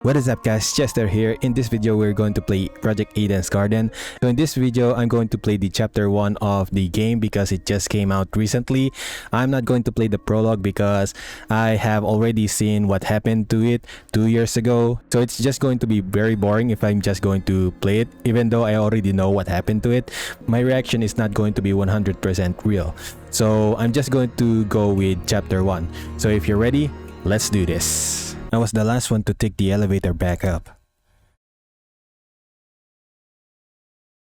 What is up guys, Chester here. In this video we're going to play Project Eden's Garden. So in this video I'm going to play the chapter 1 of the game because it just came out recently. I'm not going to play the prologue because I have already seen what happened to it 2 years ago. So it's just going to be very boring if I'm just going to play it. Even though I already know what happened to it, my reaction is not going to be 100% real. So I'm just going to go with chapter 1. So if you're ready, let's do this. I was the last one to take the elevator back up.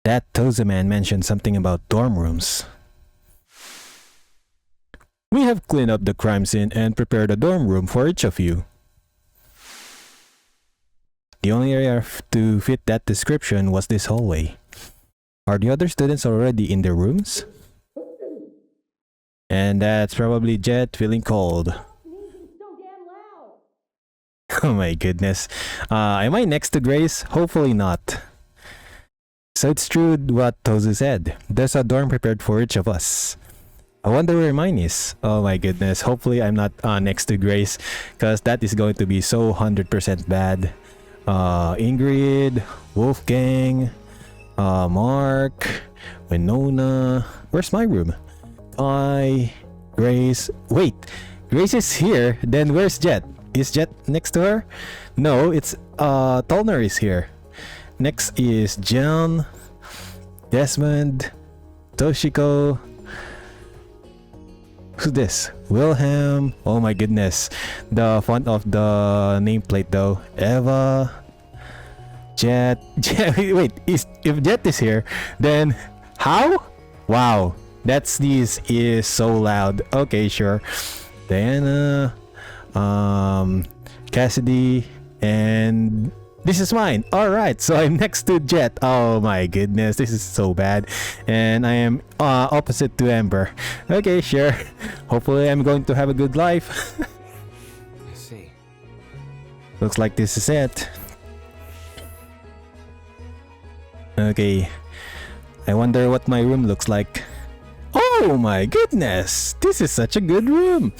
That Toza man mentioned something about dorm rooms. We have cleaned up the crime scene and prepared a dorm room for each of you. The only area to fit that description was this hallway. Are the other students already in their rooms? And that's probably Jet feeling cold. Oh my goodness. Am I next to Grace? Hopefully not. So it's true what Tozu said. There's a dorm prepared for each of us. I wonder where mine is. Oh my goodness. Hopefully I'm not next to Grace, because that is going to be so 100% bad. Ingrid, Wolfgang, Mark, Winona. Where's my room? Grace. Wait, Grace is here. Then where's Jet? Is Jet next to her? No, it's Tolner is here. Next is John, Desmond, Toshiko. Who's this? Wilhelm. Oh my goodness. The font of the nameplate though. Eva. Jet. Wait, if Jet is here, then how? Wow. That sneeze is so loud. Okay, sure. Diana. Cassidy, and this is mine. All right, so I'm next to Jet. Oh my goodness, this is so bad. And I am opposite to Amber. Okay, sure. Hopefully I'm going to have a good life. I see. Looks like this is it. Okay, I wonder what my room looks like. Oh my goodness, this is such a good room.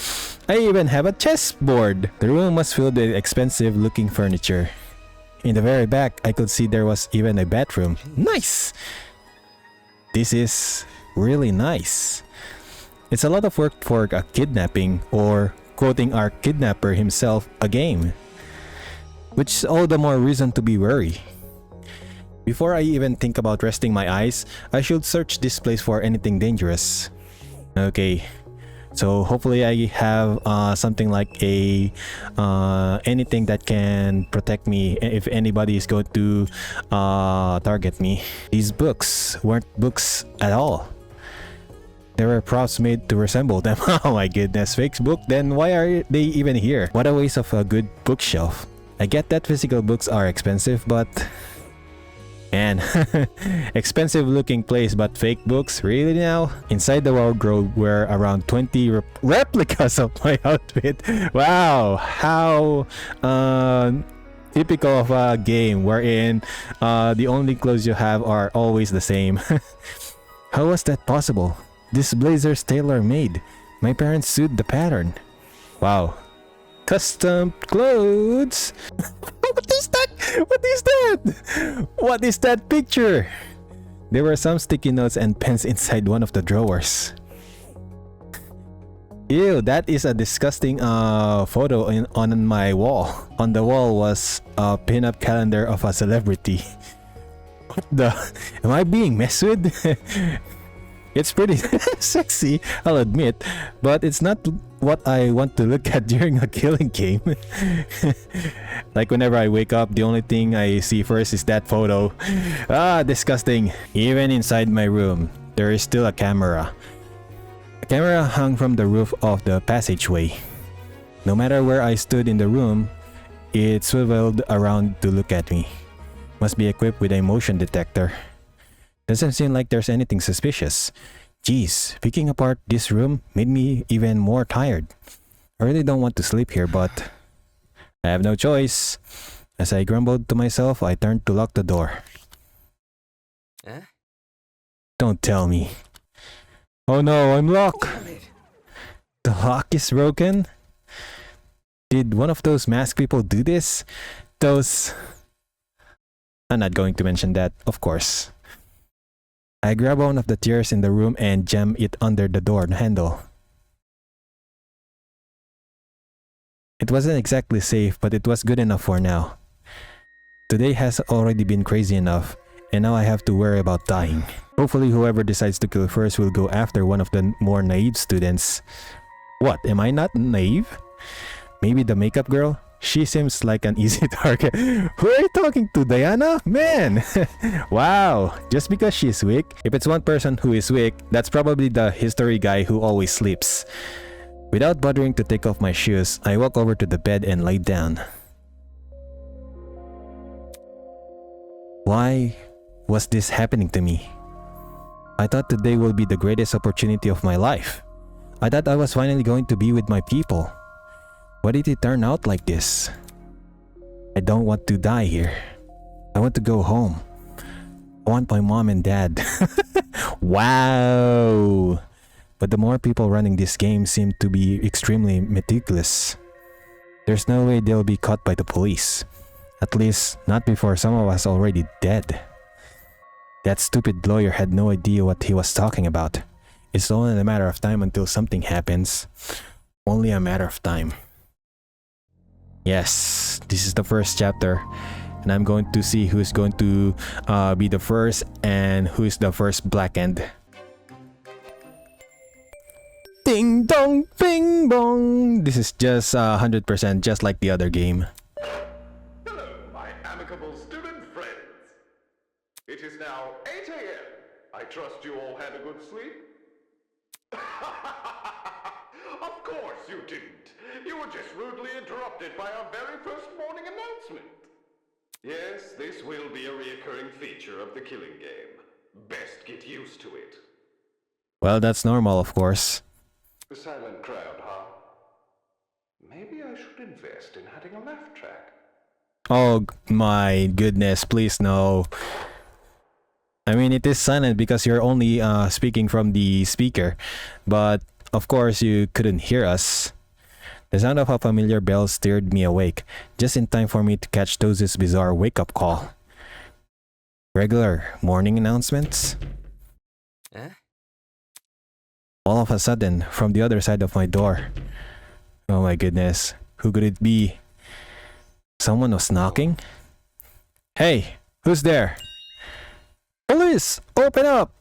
I even have a chessboard. The room was filled with expensive looking furniture. In the very back, I could see there was even a bathroom. Nice! This is really nice. It's a lot of work for a kidnapping, or quoting our kidnapper himself, a game. Which is all the more reason to be wary. Before I even think about resting my eyes, I should search this place for anything dangerous. Okay, so hopefully I have something like a anything that can protect me if anybody is going to target me. These books weren't books at all. There were props made to resemble them. Oh my goodness, fake book? Then why are they even here? What a waste of a good bookshelf. I get that physical books are expensive, but man, expensive looking place but fake books? Really now? Inside the wardrobe were around 20 replicas of my outfit. Wow, how typical of a game wherein the only clothes you have are always the same. How was that possible? This blazer's tailor-made. My parents sewed the pattern. Wow. Custom clothes. What is that? What is that? What is that picture? There were some sticky notes and pens inside one of the drawers. Ew, that is a disgusting photo on my wall. On the wall was a pin-up calendar of a celebrity. What the? Am I being messed with? It's pretty sexy, I'll admit, but it's not what I want to look at during a killing game. Like whenever I wake up, the only thing I see first is that photo. Ah, disgusting. Even inside my room, there is still a camera. A camera hung from the roof of the passageway. No matter where I stood in the room, it swiveled around to look at me. Must be equipped with a motion detector. Doesn't seem like there's anything suspicious. Geez, picking apart this room made me even more tired. I really don't want to sleep here, but I have no choice. As I grumbled to myself, I turned to lock the door. Don't tell me. Oh no, I'm locked. The lock is broken? Did one of those masked people do this? those... I'm not going to mention that, of course. I grab one of the chairs in the room and jam it under the door handle. It wasn't exactly safe, but it was good enough for now. Today has already been crazy enough, and now I have to worry about dying. Hopefully whoever decides to kill first will go after one of the more naive students. What, am I not naive? Maybe the makeup girl? She seems like an easy target. Who are you talking to, Diana? Man! Wow, just because she's weak? If it's one person who is weak, that's probably the history guy who always sleeps. Without bothering to take off my shoes, I walk over to the bed and lay down. Why was this happening to me? I thought today will be the greatest opportunity of my life. I thought I was finally going to be with my people. Why did it turn out like this? I don't want to die here. I want to go home. I want my mom and dad. Wow! But the more people running this game seem to be extremely meticulous. There's no way they'll be caught by the police. At least, not before some of us already dead. That stupid lawyer had no idea what he was talking about. It's only a matter of time until something happens. Only a matter of time. Yes, this is the first chapter. And I'm going to see who's going to be the first and who is the first blackened. Ding dong, bing bong! This is just 100% just like the other game. Hello, my amicable student friends. It is now 8 a.m. I trust you all had a good sleep? Of course you didn't. You were just rudely interrupted by our very first morning announcement. Yes, this will be a reoccurring feature of the killing game. Best get used to it. Well, that's normal, of course. The silent crowd, huh? Maybe I should invest in adding a laugh track. Oh my goodness, please no. I mean, it is silent because you're only speaking from the speaker. But, of course, you couldn't hear us. The sound of a familiar bell stirred me awake, just in time for me to catch Tozu's bizarre wake-up call. Regular morning announcements? All of a sudden, from the other side of my door. Oh my goodness, who could it be? Someone was knocking? Hey, who's there? Police, open up!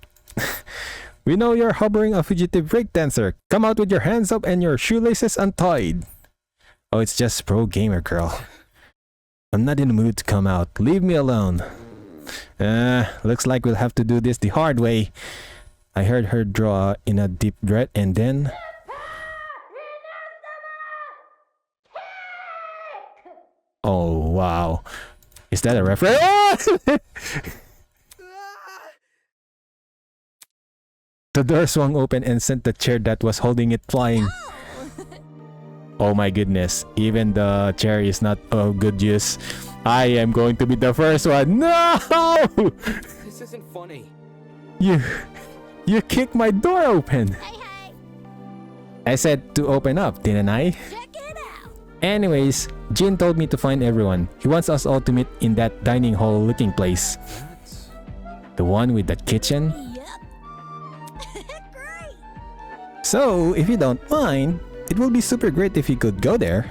We know you're harboring a fugitive breakdancer. Come out with your hands up and your shoelaces untied. Oh, it's just pro gamer girl. I'm not in the mood to come out. Leave me alone. Looks like we'll have to do this the hard way. I heard her draw in a deep breath and then... Oh, wow. Is that a reference? The door swung open and sent the chair that was holding it flying. Oh my goodness, even the chair is not of good use. I am going to be the first one. No! This isn't funny. You kicked my door open. Hey, hey, I said to open up, didn't I? check it out. Anyways, Jin told me to find everyone. He wants us all to meet in that dining hall looking place. That's... The one with the kitchen. Yep. Great. So, if you don't mind, it will be super great if you could go there.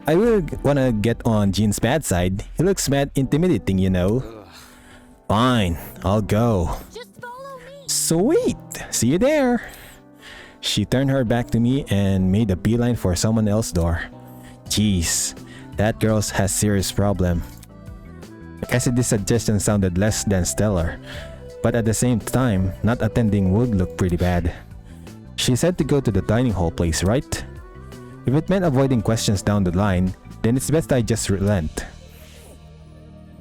I will wanna get on Jin's bad side. He looks mad intimidating, you know. Fine, I'll go. Just follow me. Sweet! See you there! She turned her back to me and made a beeline for someone else's door. Jeez, that girl has serious problem. Cassidy's suggestion sounded less than stellar, but at the same time, not attending would look pretty bad. She said to go to the dining hall place, right? If it meant avoiding questions down the line, then it's best I just relent.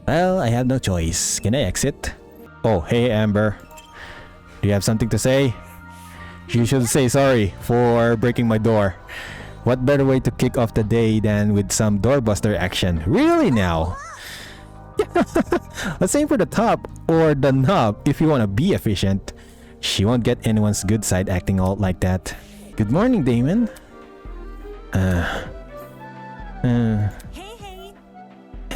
Well, I have no choice. Can I exit? Oh, hey Amber. Do you have something to say? You should say sorry for breaking my door. What better way to kick off the day than with some doorbuster action? Really now? Let's aim for the top or the knob if you want to be efficient. She won't get anyone's good side acting all like that. Good morning, Damon. Hey, hey.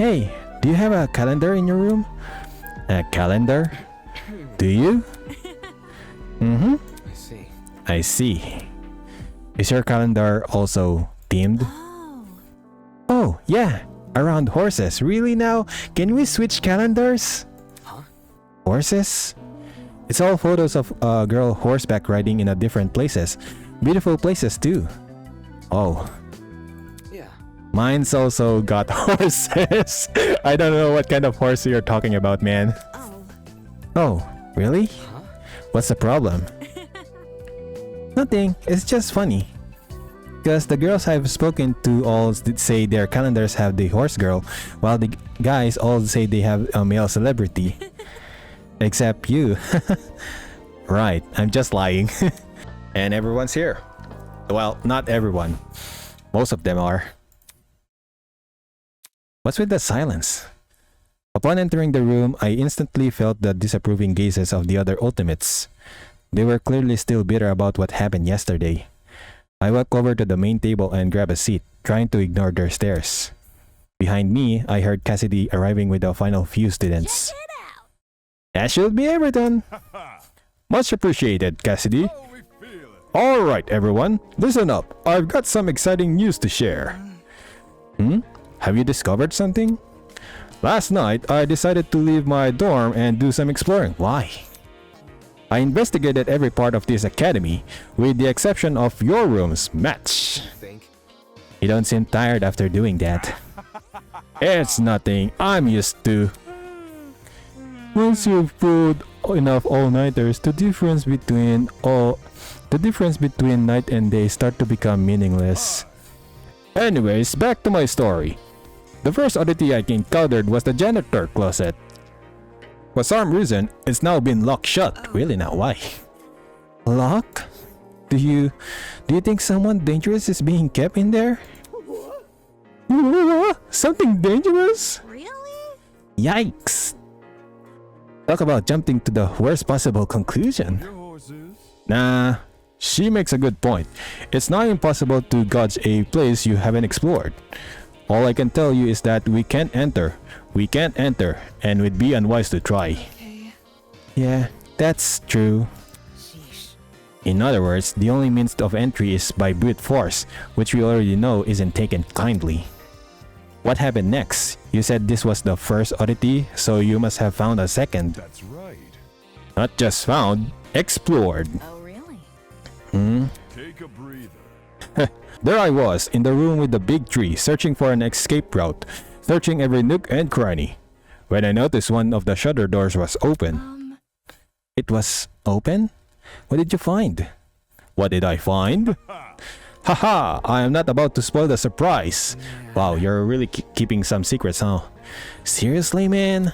Hey, do you have a calendar in your room? A calendar? Do you? Mm-hmm. I see. I see. Is your calendar also themed? Oh. Oh, yeah. Around horses. Really now? Can we switch calendars? Huh? Horses? It's all photos of a girl horseback riding in a different places. Beautiful places too. Oh. Yeah. Mine's also got horses. I don't know what kind of horse you're talking about, man. Oh. Oh, really? Huh? What's the problem? Nothing. It's just funny. Because the girls I've spoken to all say their calendars have the horse girl, while the guys all say they have a male celebrity. Except you. Right, I'm just lying. And everyone's here. Well, not everyone. Most of them are. What's with the silence? Upon entering the room, I instantly felt the disapproving gazes of the other ultimates. They were clearly still bitter about what happened yesterday. I walked over to the main table and grabbed a seat, trying to ignore their stares. Behind me, I heard Cassidy arriving with the final few students. Check it out. That should be everything. Much appreciated, Cassidy. Alright, everyone, listen up. I've got some exciting news to share. Have you discovered something? Last night, I decided to leave my dorm and do some exploring. Why? I investigated every part of this academy, with the exception of your room's match. Think. You don't seem tired after doing that. It's nothing. I'm used to. Once you've pulled enough all-nighters, the difference between night and day start to become meaningless. Anyways, back to my story. The first oddity I encountered was the janitor closet. For some reason, it's now been locked shut. Really now, why? Lock? Do you think someone dangerous is being kept in there? Something dangerous? Really? Yikes! Talk about jumping to the worst possible conclusion. Nah, she makes a good point. It's not impossible to gauge a place you haven't explored. All I can tell you is that we can't enter, and we'd be unwise to try. Okay. Yeah, that's true. Sheesh. In other words, the only means of entry is by brute force, which we already know isn't taken kindly. What happened next? You said this was the first oddity, so you must have found a second. That's right. Not just found, explored. Oh, really? Take a breather. There I was, in the room with the big tree, searching for an escape route, searching every nook and cranny, when I noticed one of the shutter doors was open. It was open? What did you find? What did I find? Haha, I am not about to spoil the surprise. Wow, you're really keeping some secrets, huh? Seriously, man?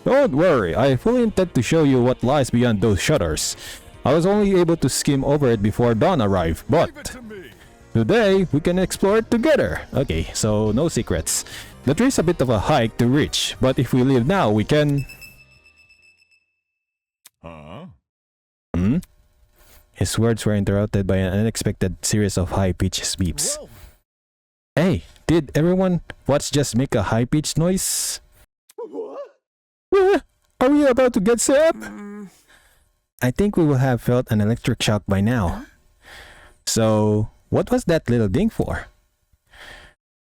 Don't worry, I fully intend to show you what lies beyond those shutters. I was only able to skim over it before dawn arrived, Give it but to me. today we can explore it together. Okay, so no secrets. The tree's a bit of a hike to reach, but if we leave now, we can... Huh? His words were interrupted by an unexpected series of high-pitched beeps. Whoa. Hey, did everyone watch just make a high-pitched noise? Are we about to get set up? I think we will have felt an electric shock by now. So, what was that little ding for?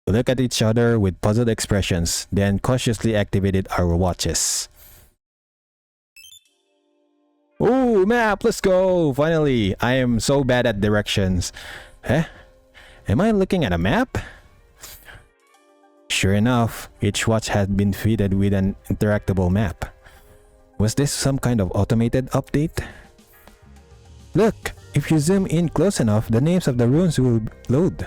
We looked at each other with puzzled expressions, then cautiously activated our watches. Oh, map, let's go! Finally, I am so bad at directions. Huh? Am I looking at a map? Sure enough, each watch had been fitted with an interactable map. Was this some kind of automated update? Look, if you zoom in close enough, the names of the rooms will load.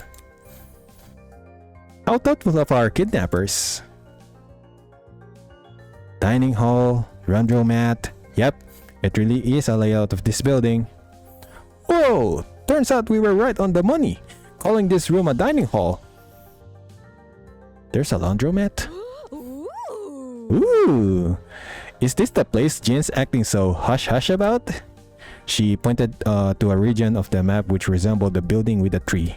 How thoughtful of our kidnappers. Dining hall, laundromat. Yep, it really is a layout of this building. Whoa! Turns out we were right on the money, calling this room a dining hall. There's a laundromat? Ooh. Ooh! Is this the place Jin's acting so hush-hush about? She pointed to a region of the map which resembled the building with a tree.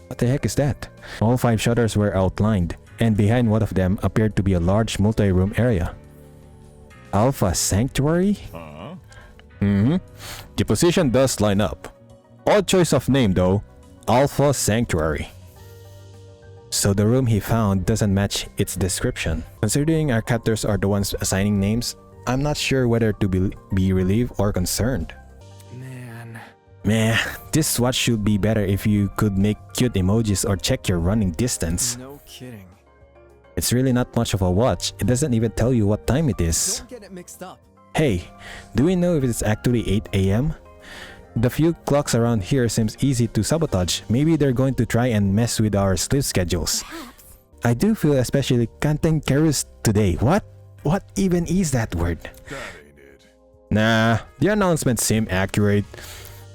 What the heck is that? All 5 shutters were outlined. and behind one of them appeared to be a large multi-room area. Alpha Sanctuary? The position does line up. Odd choice of name though. Alpha Sanctuary. So the room he found doesn't match its description. Considering our captors are the ones assigning names, I'm not sure whether to be relieved or concerned. Meh, this watch should be better if you could make cute emojis or check your running distance. No kidding. It's really not much of a watch. It doesn't even tell you what time it is. Don't get it mixed up. Hey, do we know if it's actually 8 a.m.? The few clocks around here seems easy to sabotage. Maybe they're going to try and mess with our sleep schedules. I do feel especially cantankerous today. What even is that word? That ain't it. Nah, the announcements seem accurate.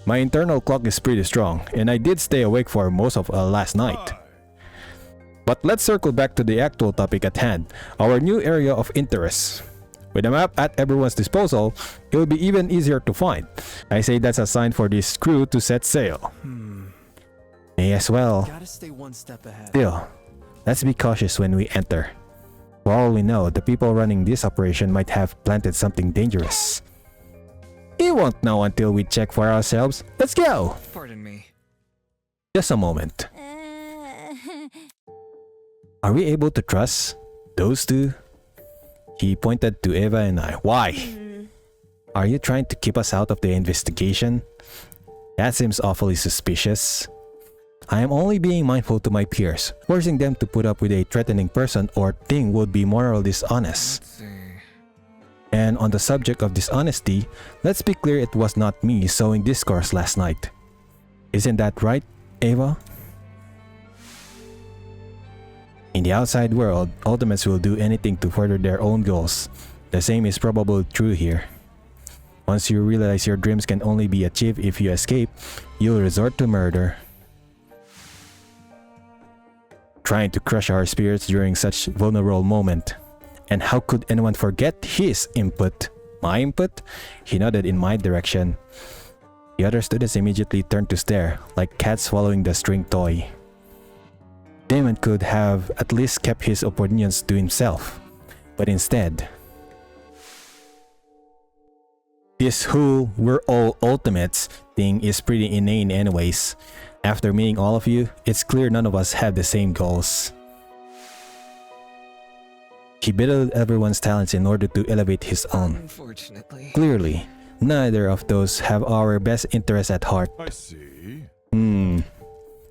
My internal clock is pretty strong, and I did stay awake for most of last night. Hi. But let's circle back to the actual topic at hand, our new area of interest. With a map at everyone's disposal, it will be even easier to find. I say that's a sign for this crew to set sail. May as well. Gotta stay one step ahead. Still, let's be cautious when we enter. For all we know, the people running this operation might have planted something dangerous. We won't know until we check for ourselves. Let's go! Pardon me. Just a moment. Are we able to trust those two? He pointed to Eva and I. Why? Are you trying to keep us out of the investigation? That seems awfully suspicious. I am only being mindful to my peers. Forcing them to put up with a threatening person or thing would be morally dishonest. Let's see. And on the subject of dishonesty, let's be clear it was not me sowing discourse last night. Isn't that right, Eva? In the outside world, ultimates will do anything to further their own goals. The same is probably true here. Once you realize your dreams can only be achieved if you escape, you'll resort to murder. Trying to crush our spirits during such vulnerable moment. And how could anyone forget his input? My input? He nodded in my direction. The other students immediately turned to stare, like cats swallowing the string toy. Damon could have at least kept his opinions to himself, but instead, this whole "we're all ultimates" thing is pretty inane anyways. After meeting all of you, it's clear none of us have the same goals. He billowed everyone's talents in order to elevate his own. Unfortunately. Clearly, neither of those have our best interests at heart. I see.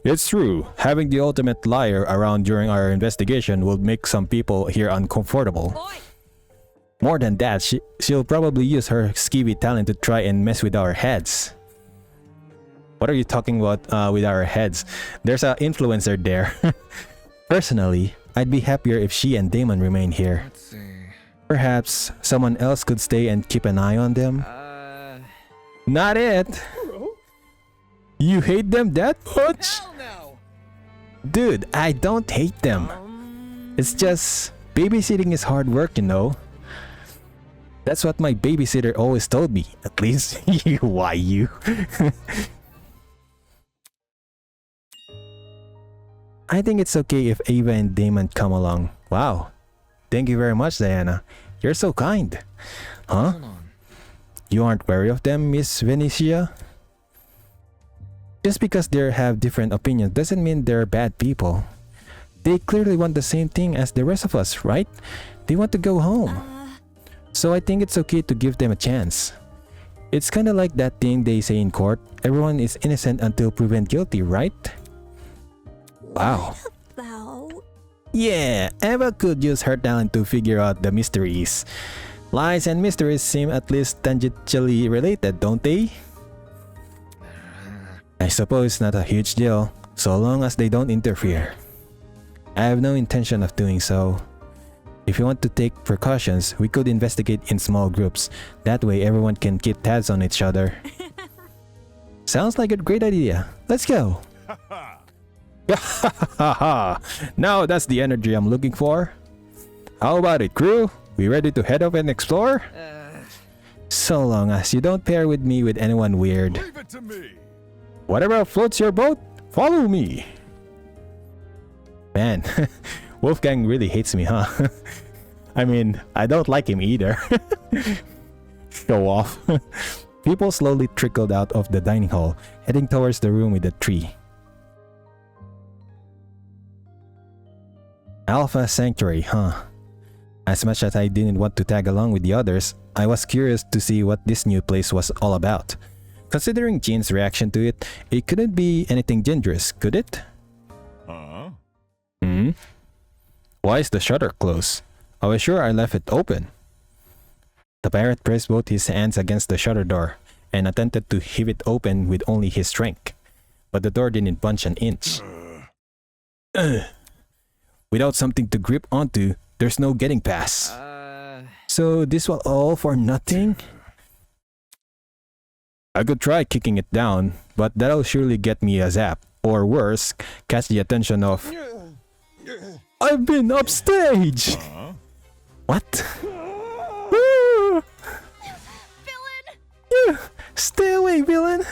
It's true. Having the ultimate liar around during our investigation will make some people here uncomfortable. More than that, she'll probably use her skeevy talent to try and mess with our heads. What are you talking about with our heads? There's an influencer there. Personally, I'd be happier if she and Damon remain here. Let's see. Perhaps someone else could stay and keep an eye on them. Not it. You hate them that much? Hell no. Dude, I don't hate them. It's just babysitting is hard work, you know. That's what my babysitter always told me. At least, why you? I think it's okay if Ava and Damon come along. Wow. Thank you very much, Diana. You're so kind. Huh? Hold on. You aren't wary of them, Miss Venetia? Just because they have different opinions doesn't mean they're bad people. They clearly want the same thing as the rest of us, right? They want to go home. So I think it's okay to give them a chance. It's kinda like that thing they say in court, everyone is innocent until proven guilty, right? Wow. About Yeah, Eva could use her talent to figure out the mysteries. Lies and mysteries seem at least tangentially related, don't they? I suppose it's not a huge deal, so long as they don't interfere. I have no intention of doing so. If you want to take precautions, we could investigate in small groups. That way everyone can keep tabs on each other. Sounds like a great idea. Let's go! Now that's the energy I'm looking for. How about it, crew? We ready to head off and explore? So long as you don't pair with me with anyone weird. Leave it to me. Whatever floats your boat, follow me. Man, Wolfgang really hates me, huh? I mean, I don't like him either. Show off. People slowly trickled out of the dining hall, heading towards the room with the tree. Alpha Sanctuary, huh? As much as I didn't want to tag along with the others, I was curious to see what this new place was all about. Considering Jean's reaction to it, it couldn't be anything dangerous, could it? Why is the shutter closed? I was sure I left it open. The pirate pressed both his hands against the shutter door and attempted to heave it open with only his strength. But the door didn't budge an inch. Without something to grip onto, there's no getting past. So this was all for nothing? I could try kicking it down, but that'll surely get me a zap. Or worse, catch the attention of... I've been upstage! What? Villain! Stay away, villain!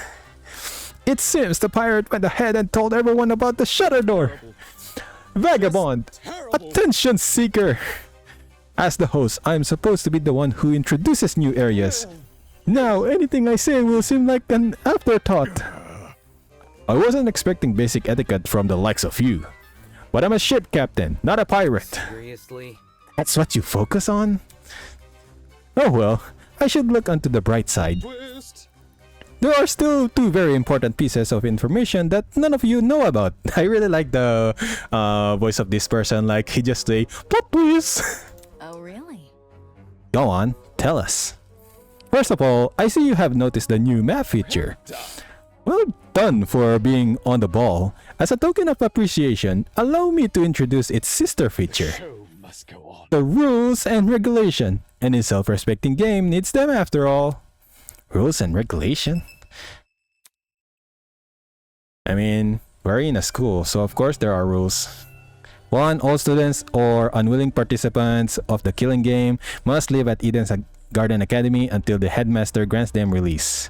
It seems the pirate went ahead and told everyone about the shutter door. Vagabond! Attention seeker! As the host, I'm supposed to be the one who introduces new areas. Now, anything I say will seem like an afterthought. I wasn't expecting basic etiquette from the likes of you. But I'm a ship captain, not a pirate. Seriously? That's what you focus on? Oh well, I should look onto the bright side. There are still two very important pieces of information that none of you know about. I really like the voice of this person, like he just say, plot twist! Oh, really? Go on, tell us. First of all, I see you have noticed the new map feature. Well done for being on the ball. As a token of appreciation, allow me to introduce its sister feature. The rules and regulation. Any self-respecting game needs them after all. Rules and regulation? I mean, we're in a school, so of course there are rules. 1. All students or unwilling participants of the killing game must live at Eden's Garden Academy until the headmaster grants them release.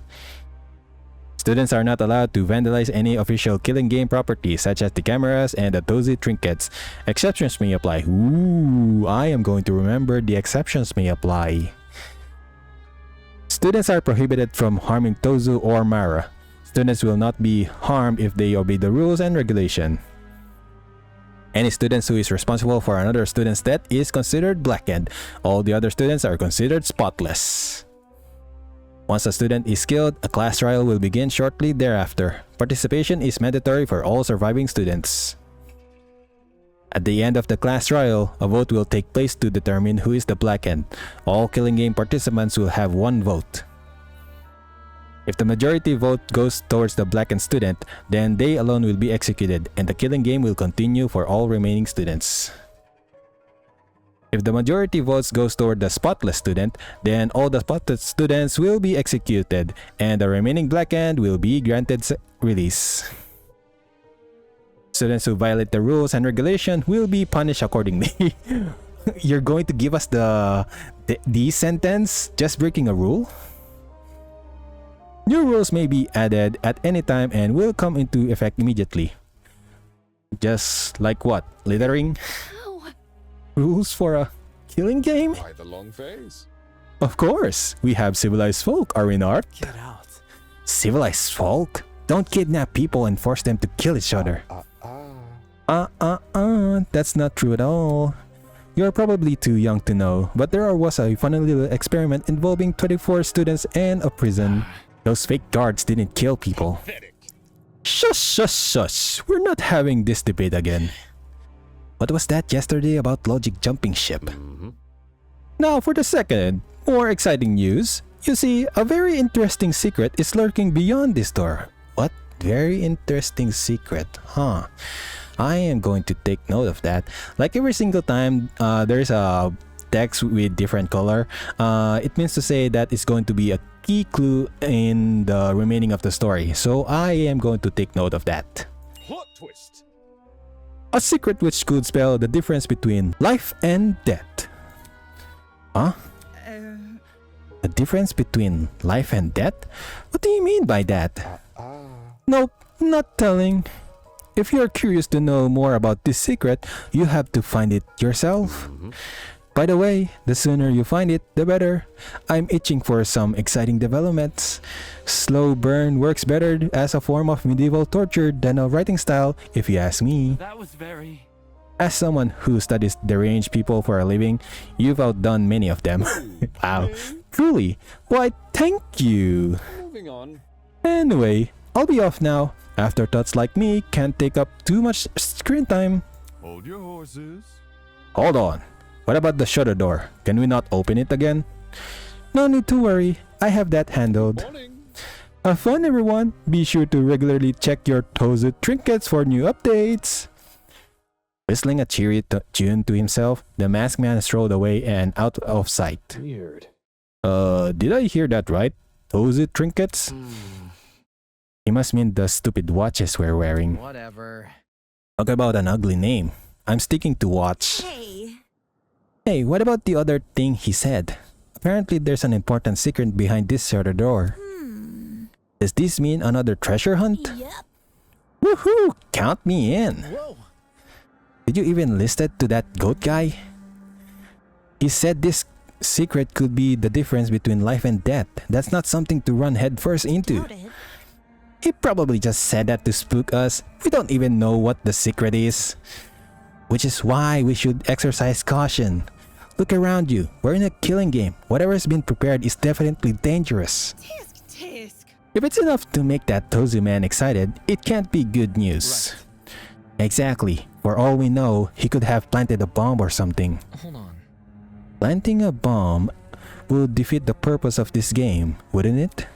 Students are not allowed to vandalize any official killing game properties such as the cameras and the Tozy trinkets. Exceptions may apply. Ooh, I am going to remember the exceptions may apply. Students are prohibited from harming Tozu or Mara. Students will not be harmed if they obey the rules and regulation. Any student who is responsible for another student's death is considered blackened. All the other students are considered spotless. Once a student is killed, a class trial will begin shortly thereafter. Participation is mandatory for all surviving students. At the end of the class trial, a vote will take place to determine who is the blackened. All killing game participants will have one vote. If the majority vote goes towards the blackened student, then they alone will be executed and the killing game will continue for all remaining students. If the majority votes goes toward the spotless student, then all the spotless students will be executed and the remaining blackened will be granted release. Students who violate the rules and regulation will be punished accordingly. You're going to give us the sentence just breaking a rule? New rules may be added at any time and will come into effect immediately. Just like what? Littering? Rules for a killing game? By the long face. Of course, we have civilized folk, are we not? Get out. Civilized folk? Don't kidnap people and force them to kill each other. That's not true at all. You're probably too young to know, but there was a funny little experiment involving 24 students and a prison. Those fake guards didn't kill people. Shush, shush, shush. We're not having this debate again. What was that yesterday about logic jumping ship? Now for the second, more exciting news. You see, a very interesting secret is lurking beyond this door. What? Very interesting secret, huh? I am going to take note of that. Like every single time there's a text with different color, it means to say that it's going to be a key clue in the remaining of the story. So I am going to take note of that. Plot twist. A secret which could spell the difference between life and death. Huh? The difference between life and death? What do you mean by that? Nope, not telling. If you're curious to know more about this secret, you have to find it yourself. By the way, the sooner you find it, the better. I'm itching for some exciting developments. Slow burn works better as a form of medieval torture than a writing style, if you ask me. That was very... As someone who studies deranged people for a living, you've outdone many of them. Wow, truly. Why, thank you. Moving on. Anyway, I'll be off now. Afterthoughts like me can't take up too much screen time. Hold your horses. Hold on. What about the shutter door? Can we not open it again? No need to worry. I have that handled. Morning. Have fun, everyone. Be sure to regularly check your Tozu trinkets for new updates. Whistling a cheery tune to himself, the masked man strolled away and out of sight. Weird. Did I hear that right? Tozu trinkets? He must mean the stupid watches we're wearing. Whatever. Talk about an ugly name. I'm sticking to watch. Hey, what about the other thing he said? Apparently there's an important secret behind this shutter door. Does this mean another treasure hunt? Yep. Woohoo! Count me in! Whoa. Did you even listen to that goat guy? He said this secret could be the difference between life and death. That's not something to run headfirst into. Doubt it. He probably just said that to spook us. We don't even know what the secret is. Which is why we should exercise caution. Look around you. We're in a killing game. Whatever's been prepared is definitely dangerous. Tisk, tisk. If it's enough to make that Tozu man excited, it can't be good news. Exactly. For all we know, he could have planted a bomb or something. Hold on. Planting a bomb would defeat the purpose of this game, wouldn't it?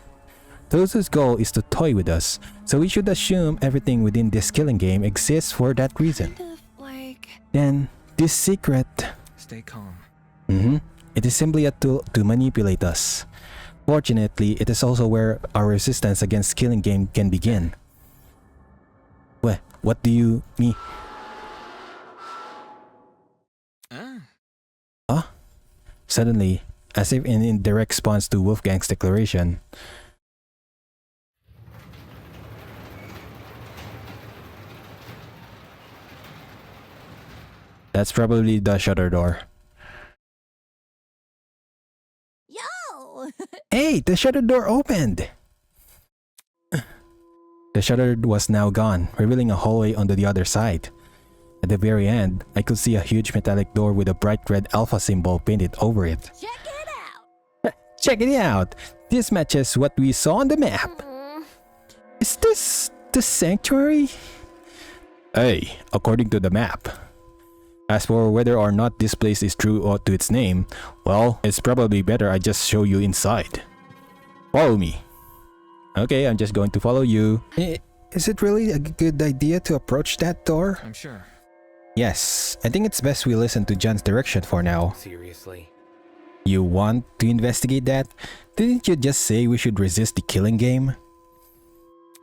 Tozu's goal is to toy with us, so we should assume everything within this killing game exists for that reason. Kind of like... Then, this secret... Stay calm. It is simply a tool to manipulate us. Fortunately, it is also where our resistance against killing game can begin. What do you mean? Suddenly, as if in indirect response to Wolfgang's declaration, that's probably the shutter door. Yo! Hey, the shutter door opened! The shutter was now gone, revealing a hallway onto the other side. At the very end, I could see a huge metallic door with a bright red alpha symbol painted over it. Check it out! Check it out! This matches what we saw on the map. Is this the sanctuary? Hey, according to the map. As for whether or not this place is true to its name, well, it's probably better I just show you inside. Follow me. Okay, I'm just going to follow you. Is it really a good idea to approach that door? I'm sure. Yes, I think it's best we listen to John's direction for now. Seriously. You want to investigate that? Didn't you just say we should resist the killing game?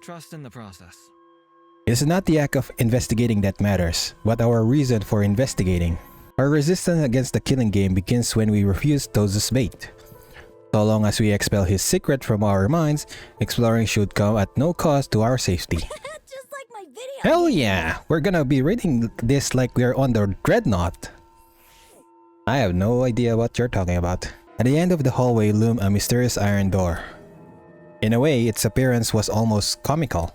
Trust in the process. It's not the act of investigating that matters, but our reason for investigating. Our resistance against the killing game begins when we refuse Tozu's bait. So long as we expel his secret from our minds, exploring should come at no cost to our safety. Just like my video. Hell yeah! We're gonna be reading this like we're on the Dreadnought. I have no idea what you're talking about. At the end of the hallway loomed a mysterious iron door. In a way, its appearance was almost comical.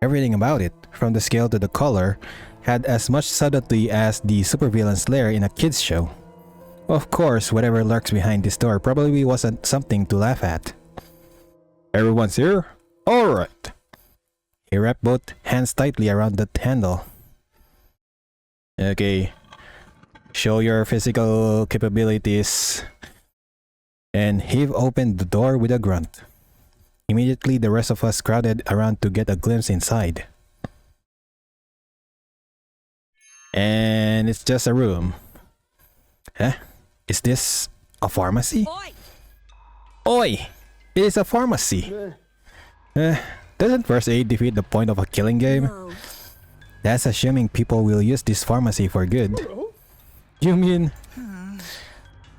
Everything about it, from the scale to the color, had as much subtlety as the supervillain's lair in a kid's show. Of course, whatever lurks behind this door probably wasn't something to laugh at. Everyone's here? Alright. He wrapped both hands tightly around the handle. Okay. Show your physical capabilities. And he opened the door with a grunt. Immediately, the rest of us crowded around to get a glimpse inside. And it's just a room. Huh? Is this a pharmacy? Oi! Oi! It is a pharmacy. Doesn't first aid defeat the point of a killing game? Whoa. That's assuming people will use this pharmacy for good. You mean?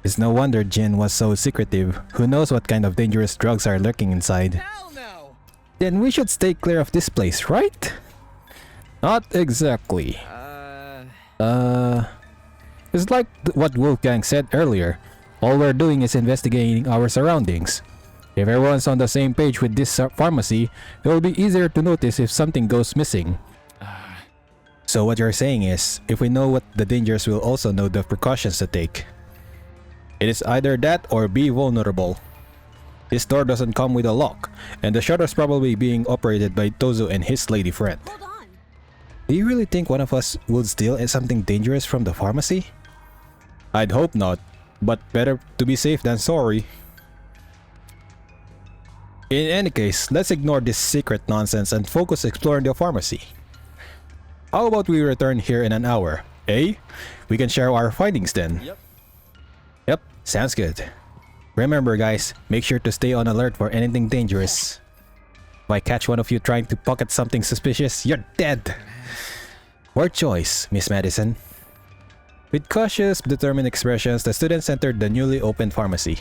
It's no wonder Jin was so secretive. Who knows what kind of dangerous drugs are lurking inside? Hell no! Then we should stay clear of this place, right? Not exactly. It's like what Wolfgang said earlier. All we're doing is investigating our surroundings. If everyone's on the same page with this pharmacy, it will be easier to notice if something goes missing. So what you're saying is, if we know what the dangers, we'll also know the precautions to take. It is either that or be vulnerable. This door doesn't come with a lock, and the shutter's probably being operated by Tozo and his lady friend. Hold on. Do you really think one of us would steal something dangerous from the pharmacy? I'd hope not, but better to be safe than sorry. In any case, let's ignore this secret nonsense and focus exploring the pharmacy. How about we return here in an hour, eh? We can share our findings then. Yep, sounds good. Remember guys, make sure to stay on alert for anything dangerous. If I catch one of you trying to pocket something suspicious, you're dead! Word choice, Miss Madison. With cautious, determined expressions, the students entered the newly opened pharmacy.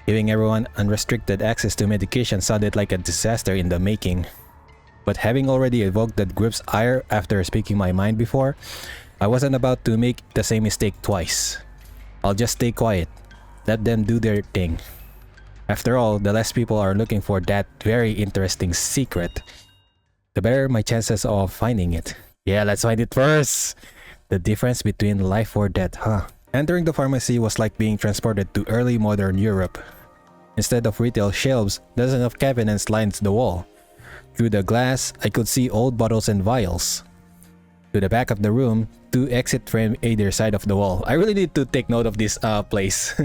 Giving everyone unrestricted access to medication sounded like a disaster in the making. But having already evoked the group's ire after speaking my mind before, I wasn't about to make the same mistake twice. I'll just stay quiet. Let them do their thing. After all, the less people are looking for that very interesting secret, the better my chances of finding it. Yeah, let's find it first! The difference between life or death, huh? Entering the pharmacy was like being transported to early modern Europe. Instead of retail shelves, dozens of cabinets lined the wall. Through the glass, I could see old bottles and vials. To the back of the room, 2 exit frames either side of the wall. I really need to take note of this place.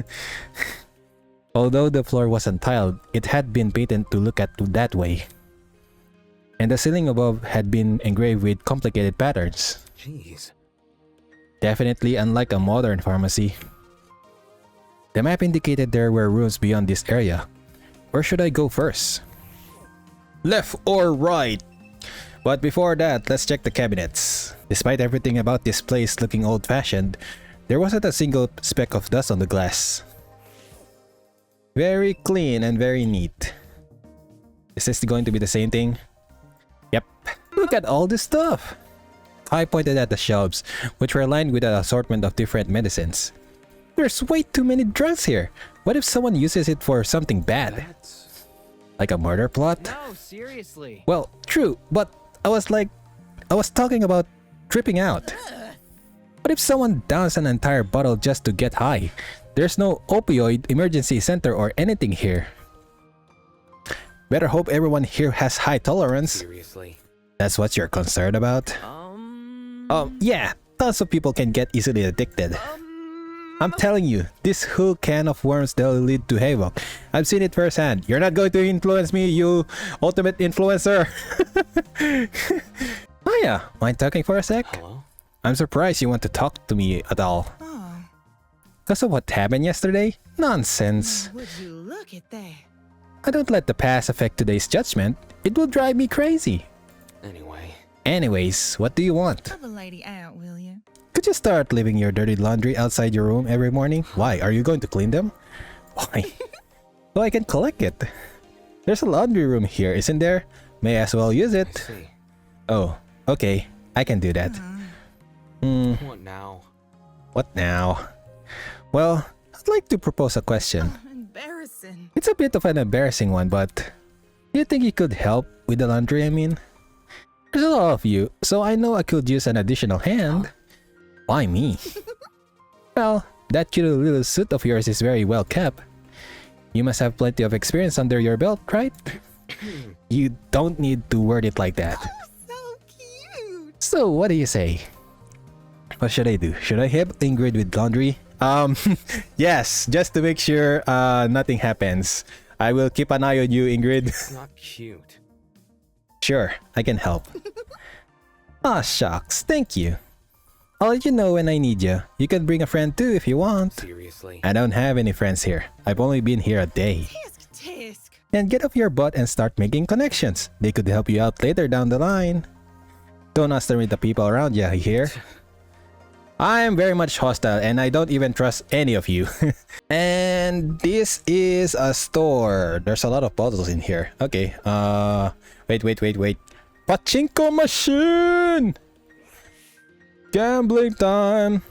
Although the floor wasn't tiled, it had been painted to look at that way. And the ceiling above had been engraved with complicated patterns. Jeez. Definitely unlike a modern pharmacy. The map indicated there were rooms beyond this area. Where should I go first? Left or right? But before that, let's check the cabinets. Despite everything about this place looking old-fashioned, there wasn't a single speck of dust on the glass. Very clean and very neat. Is this going to be the same thing? Yep. Look at all this stuff! I pointed at the shelves, which were lined with an assortment of different medicines. There's way too many drugs here. What if someone uses it for something bad? Like a murder plot? No, seriously. Well, true, but I was talking about tripping out. What if someone downs an entire bottle just to get high? There's no opioid emergency center or anything here. Better hope everyone here has high tolerance. Seriously. That's what you're concerned about? Yeah, tons of people can get easily addicted. I'm telling you, this whole can of worms will lead to havoc. I've seen it firsthand. You're not going to influence me, you ultimate influencer. Oh yeah, mind talking for a sec? Hello? I'm surprised you want to talk to me at all. Oh, Because of what happened yesterday? Nonsense. would you look at that? I don't let the past affect today's judgment. It will drive me crazy. Anyways, what do you want? Help a lady out, will you? Could you start leaving your dirty laundry outside your room every morning? Why? Are you going to clean them? Why? So I can collect it. There's a laundry room here, isn't there? May as well use it. Oh, okay. I can do that. What now? What now? Well, I'd like to propose a question. Embarrassing. It's a bit of an embarrassing one, but do you think you could help with the laundry, I mean? There's a lot of you, so I know I could use an additional hand. Why me? Well, that cute little suit of yours is very well kept. You must have plenty of experience under your belt, right? You don't need to word it like that. So cute. So, what do you say? What should I do? Should I help Ingrid with laundry? Yes, just to make sure nothing happens. I will keep an eye on you, Ingrid. It's not cute. Sure, I can help. Aw, shucks, thank you. I'll let you know when I need you. You can bring a friend too if you want. Seriously. I don't have any friends here. I've only been here a day. Tisk. And get off your butt and start making connections. They could help you out later down the line. Don't underestimate the people around you, here. I'm very much hostile and I don't even trust any of you. And this is a store. There's a lot of bottles in here. Okay, wait. Pachinko machine! Gambling time!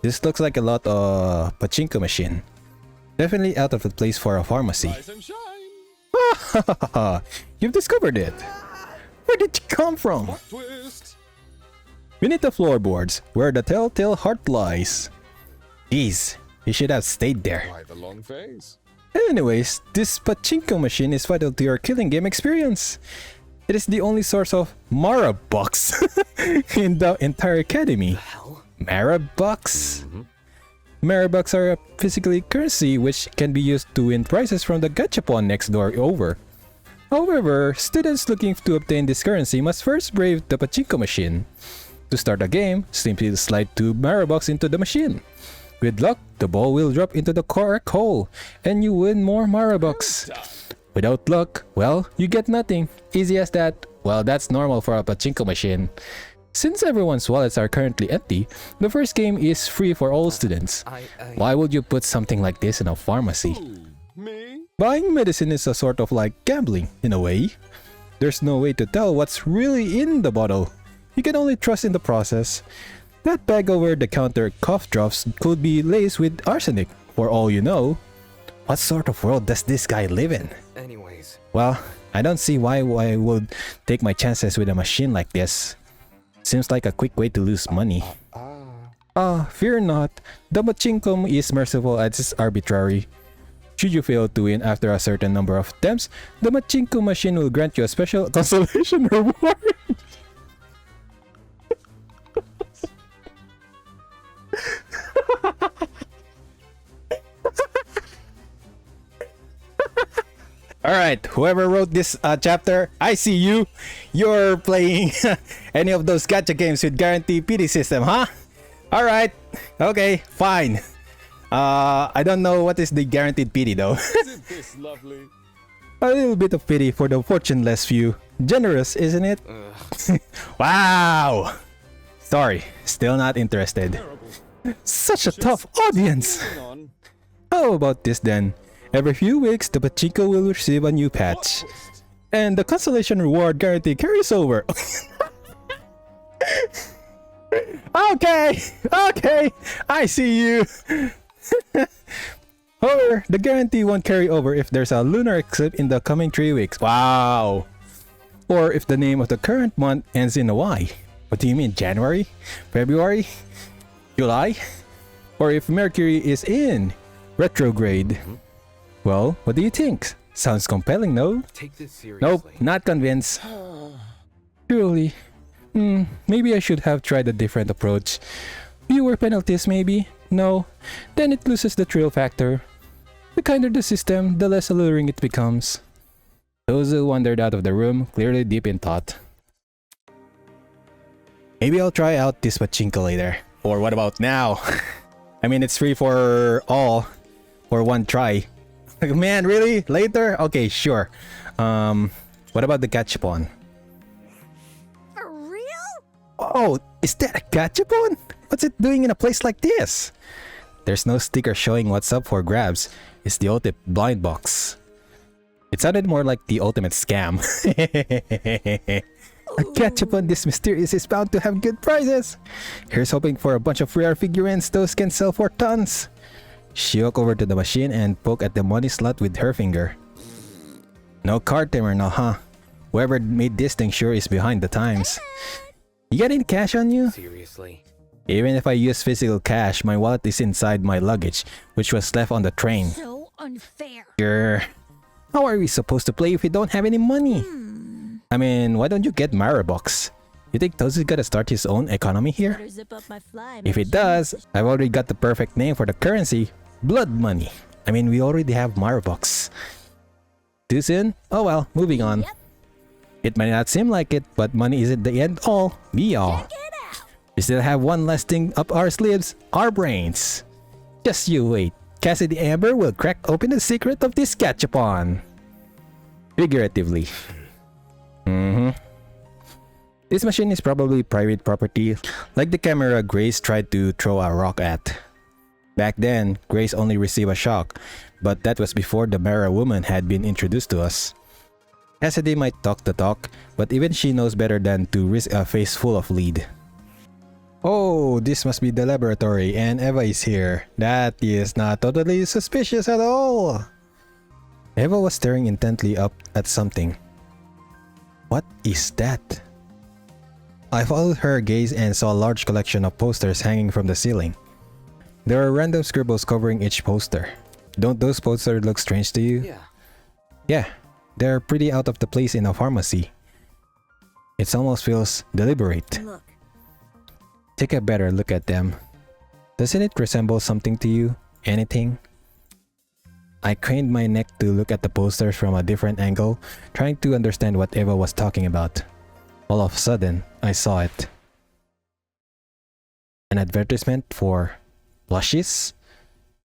This looks like a lot of pachinko machine. Definitely out of the place for a pharmacy. Rise and shine. You've discovered it! Where did you come from? Plot twist. Beneath the floorboards, where the telltale heart lies. Jeez, you should have stayed there. Why the long face? Anyways, this pachinko machine is vital to your killing game experience. It is the only source of Mara bucks in the entire academy. Hell? Mara bucks? Mara bucks are a physical currency which can be used to win prizes from the gachapon next door over. However, students looking to obtain this currency must first brave the pachinko machine. To start a game, simply slide 2 Mara bucks into the machine. With luck, the ball will drop into the correct hole, and you win more Mara bucks. Without luck, well, you get nothing. Easy as that. Well, that's normal for a pachinko machine. Since everyone's wallets are currently empty, the first game is free for all students. Why would you put something like this in a pharmacy? Ooh, me? Buying medicine is a sort of like gambling, in a way. There's no way to tell what's really in the bottle. You can only trust in the process. That bag over the counter cough drops could be laced with arsenic, for all you know. What sort of world does this guy live in? Anyways, Well, I don't see why I would take my chances with a machine like this. Seems like a quick way to lose money. Fear not. The pachinko is merciful as it's arbitrary. Should you fail to win after a certain number of attempts, the pachinko machine will grant you a special consolation reward. Alright, whoever wrote this chapter, I see you. You're playing any of those gacha games with guaranteed PD system, huh? Alright, okay, fine. I don't know what is the guaranteed PD though. Isn't this lovely? A little bit of pity for the fortuneless few. Generous, isn't it? Wow! Sorry, still not interested. Terrible. Such a tough audience! Moving on. How about this then? Every few weeks, the pachinko will receive a new patch. And the consolation reward guarantee carries over. Okay, I see you. However, the guarantee won't carry over if there's a lunar eclipse in the coming 3 weeks. Wow. Or if the name of the current month ends in a Y. What do you mean, January? February? July? Or if Mercury is in retrograde? Well, what do you think? Sounds compelling, no? take this seriously. Nope, not convinced. Surely. Maybe I should have tried a different approach. Fewer penalties, maybe? No. Then it loses the thrill factor. The kinder the system, the less alluring it becomes. Those who wandered out of the room, clearly deep in thought. Maybe I'll try out this pachinko later. Or what about now? I mean, it's free for all. For one try. Man, really? Later? Okay, sure. What about the gachapon? For real? Oh, is that a gachapon? What's it doing in a place like this? There's no sticker showing what's up for grabs. It's the ultimate blind box. It sounded more like the ultimate scam. A gachapon this mysterious is bound to have good prizes. Here's hoping for a bunch of rare figurines those can sell for tons. She walked over to the machine and poked at the money slot with her finger. No card timer now, huh? Whoever made this thing sure is behind the times. You got any cash on you? Seriously. Even if I use physical cash, my wallet is inside my luggage, which was left on the train. So unfair. Grr. How are we supposed to play if we don't have any money? I mean, why don't you get Marabox? You think Tozu's gonna start his own economy here? Better zip up my fly, If it does, I've already got the perfect name for the currency. Blood money. I mean, we already have Marabox. Too soon? Oh well, moving on. Yep. It might not seem like it, but money isn't the end all, be all. Check it out. We still have one last thing up our sleeves, our brains. Just you wait. Cassidy Amber will crack open the secret of this gachapon. Figuratively. This machine is probably private property, like the camera Grace tried to throw a rock at. Back then, Grace only received a shock, but that was before the Mara woman had been introduced to us. Cassidy might talk the talk, but even she knows better than to risk a face full of lead. Oh, this must be the laboratory and Eva is here. That is not totally suspicious at all. Eva was staring intently up at something. What is that? I followed her gaze and saw a large collection of posters hanging from the ceiling. There are random scribbles covering each poster. Don't those posters look strange to you? Yeah. Yeah, they're pretty out of the place in a pharmacy. It almost feels deliberate. Look. Take a better look at them. Doesn't it resemble something to you? Anything? I craned my neck to look at the posters from a different angle, trying to understand what Eva was talking about. All of a sudden, I saw it. An advertisement for plushies?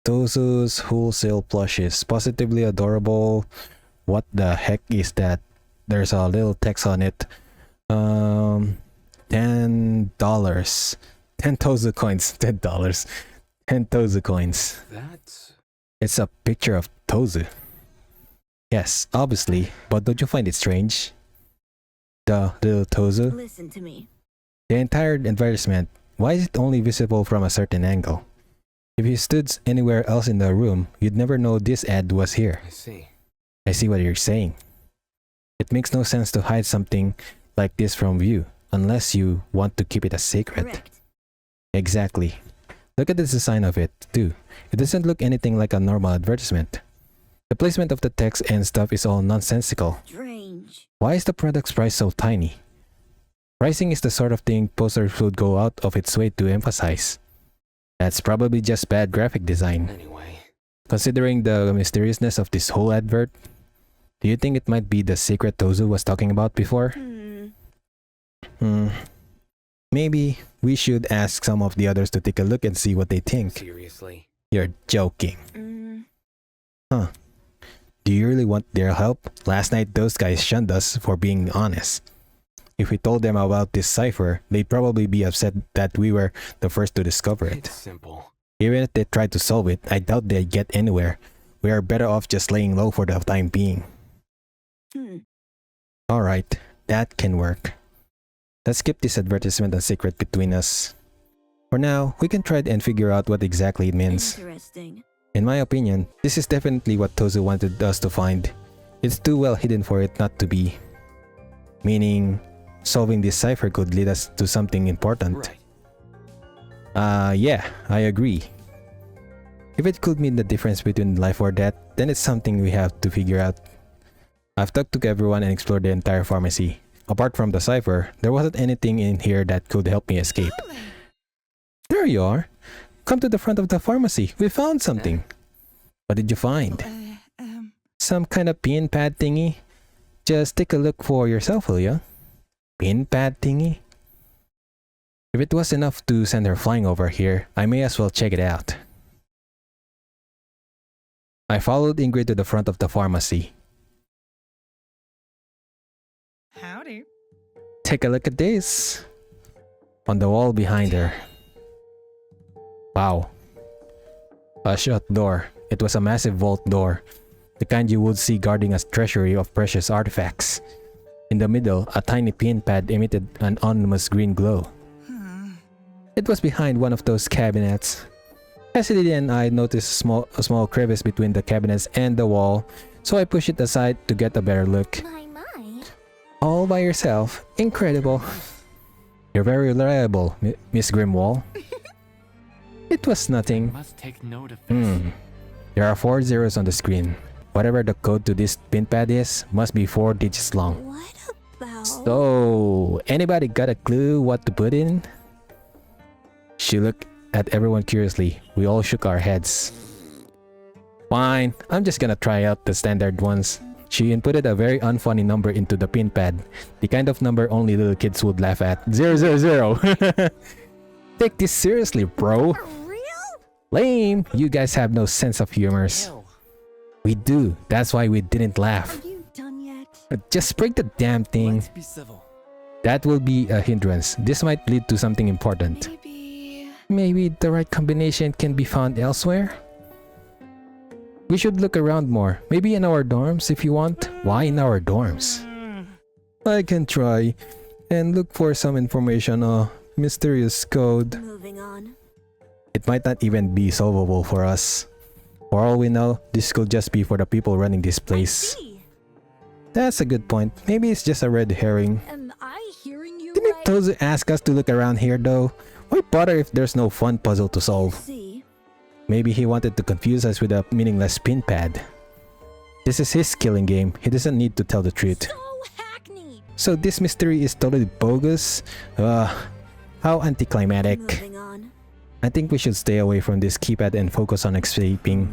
Tozu's wholesale plushies. Positively adorable. What the heck is that? There's a little text on it. $10. 10 Tozu coins. $10. 10 Tozu coins. That's... It's a picture of Tozu. Yes, obviously, but don't you find it strange? The little Tozu? Listen to me. The entire advertisement, why is it only visible from a certain angle? If you stood anywhere else in the room, you'd never know this ad was here. I see. I see what you're saying. It makes no sense to hide something like this from view, unless you want to keep it a secret. Correct. Exactly. Look at the design of it, too. It doesn't look anything like a normal advertisement. The placement of the text and stuff is all nonsensical. Strange. Why is the product's price so tiny? Pricing is the sort of thing posters would go out of its way to emphasize. That's probably just bad graphic design. Anyway. Considering the mysteriousness of this whole advert, do you think it might be the secret Tozu was talking about before? Maybe we should ask some of the others to take a look and see what they think. Seriously. You're joking. Huh. Do you really want their help? Last night those guys shunned us for being honest. If we told them about this cipher, they'd probably be upset that we were the first to discover it. It's simple. Even if they tried to solve it, I doubt they'd get anywhere. We are better off just laying low for the time being. Alright, that can work. Let's keep this advertisement a secret between us. For now, we can try and figure out what exactly it means. Interesting. In my opinion, this is definitely what Tozu wanted us to find. It's too well hidden for it not to be. Meaning, solving this cipher could lead us to something important. Right. Yeah, I agree. If it could mean the difference between life or death, then it's something we have to figure out. I've talked to everyone and explored the entire pharmacy. Apart from the cipher, there wasn't anything in here that could help me escape. There you are! Come to the front of the pharmacy. We found something. What did you find? Some kind of pin pad thingy? Just take a look for yourself, will ya? Pin pad thingy? If it was enough to send her flying over here, I may as well check it out. I followed Ingrid to the front of the pharmacy. Howdy. Take a look at this. On the wall behind her. Wow. A shut door. It was a massive vault door. The kind you would see guarding a treasury of precious artifacts. In the middle, a tiny pin pad emitted an ominous green glow. It was behind one of those cabinets. Cassidy and I noticed a small crevice between the cabinets and the wall, so I pushed it aside to get a better look. My. All by yourself. Incredible. You're very reliable, Miss Grimwall. It was nothing. Must take note of this. There are 4 zeros on the screen. Whatever the code to this pin pad is, must be 4 digits long. What about... So, anybody got a clue what to put in? She looked at everyone curiously. We all shook our heads. Fine, I'm just gonna try out the standard ones. She inputted a very unfunny number into the pin pad. The kind of number only little kids would laugh at. 000. Take this seriously, bro. For real? Lame. You guys have no sense of humors. Ew. We do. That's why we didn't laugh. Are you done yet? Just break the damn thing. Let's be civil. That will be a hindrance. This might lead to something important. Maybe... Maybe the right combination can be found elsewhere? We should look around more. Maybe in our dorms if you want. Why in our dorms? I can try and look for some information on mysterious code. Moving on. It might not even be solvable for us. For all we know, this could just be for the people running this place. See. That's a good point. Maybe it's just a red herring. Am I hearing you Didn't right? Tozu ask us to look around here though? Why bother if there's no fun puzzle to solve? See. Maybe he wanted to confuse us with a meaningless pin pad. This is his killing game. He doesn't need to tell the truth. So hackneyed. So this mystery is totally bogus? How anticlimactic. Moving on. I think we should stay away from this keypad and focus on escaping.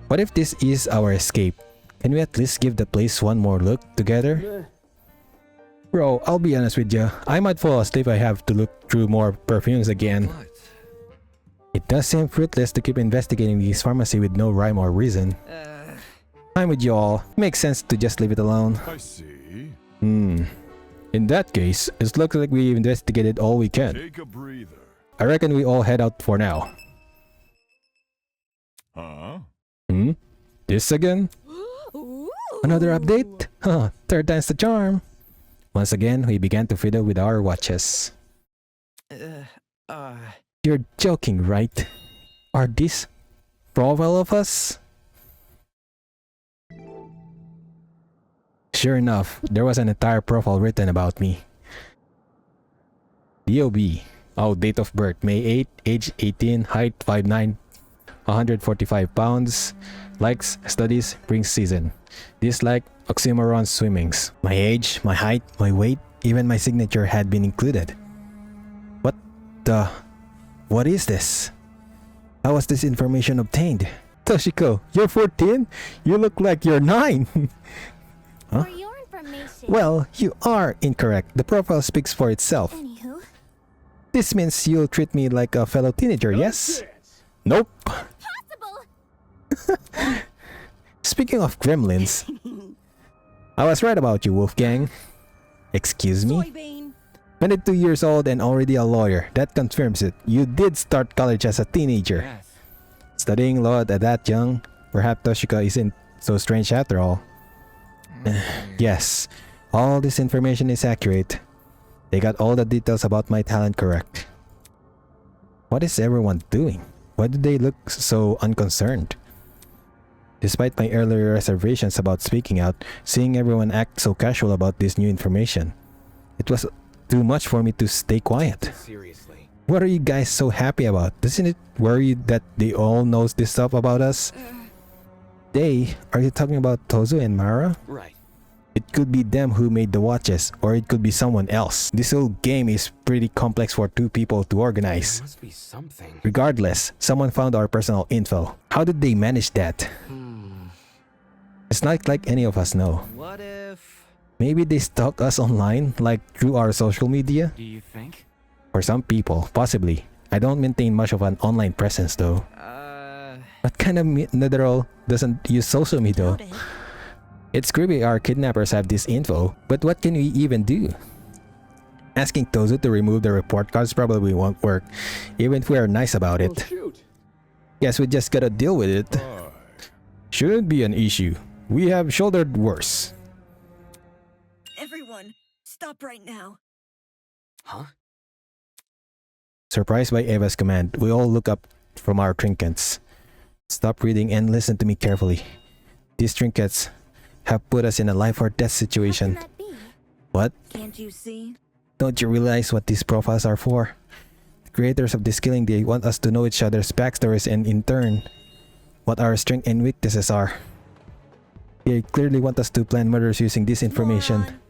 What if this is our escape? Can we at least give the place one more look together? Bro, I'll be honest with you. I might fall asleep if I have to look through more perfumes again. What? It does seem fruitless to keep investigating this pharmacy with no rhyme or reason. I'm with you all. Makes sense to just leave it alone. I see. In that case, it looks like we investigated all we can. Take a breather. I reckon we all head out for now. Huh? This again? Ooh. Another update? Huh, third time's the charm. Once again, we began to fiddle with our watches. You're joking, right? Are these profile of us? Sure enough, there was an entire profile written about me. DOB. Oh, date of birth, May 8, age 18, height 5'9", 145 pounds. Likes, studies, spring season. Dislike, oxymoron swimmings. My age, my height, my weight, even my signature had been included. What is this? How was this information obtained? Toshiko, you're 14? You look like you're 9! Huh? For your information. Well, you are incorrect. The profile speaks for itself. Anywho. This means you'll treat me like a fellow teenager, yes? Nope. Possible. Speaking of gremlins, I was right about you, Wolfgang. Excuse me? Soybean. 22 years old and already a lawyer. That confirms it. You did start college as a teenager. Yes. Studying law at that young. Perhaps Toshika isn't so strange after all. Yes, all this information is accurate. They got all the details about my talent correct. What is everyone doing? Why do they look so unconcerned? Despite my earlier reservations about speaking out, seeing everyone act so casual about this new information, it was too much for me to stay quiet. Seriously. What are you guys so happy about? Doesn't it worry you that they all knows this stuff about us? They? Are you talking about Tozu and Mara? Right. It could be them who made the watches, or it could be someone else. This whole game is pretty complex for two people to There organize. must be something. Regardless, someone found our personal info. How did they manage that? It's not like any of us know. What if... Maybe they stalk us online, like through our social media? Do you think? For some people, possibly. I don't maintain much of an online presence though. What kind of netherall doesn't use social media? Doubt it. It's creepy our kidnappers have this info, but what can we even do? Asking Tozu to remove the report cards probably won't work, even if we are nice about Oh, it. shoot. Guess we just gotta deal with it. Why? Shouldn't be an issue. We have shouldered worse. Everyone, stop right now. Huh? Surprised by Eva's command, we all look up from our trinkets. Stop reading and listen to me carefully. These trinkets have put us in a life or death How situation. can that be? What? Can't you see? Don't you realize what these profiles are for? The creators of this killing day want us to know each other's backstories and in turn, what our strengths and weaknesses are. They clearly want us to plan murders using this information. Moron.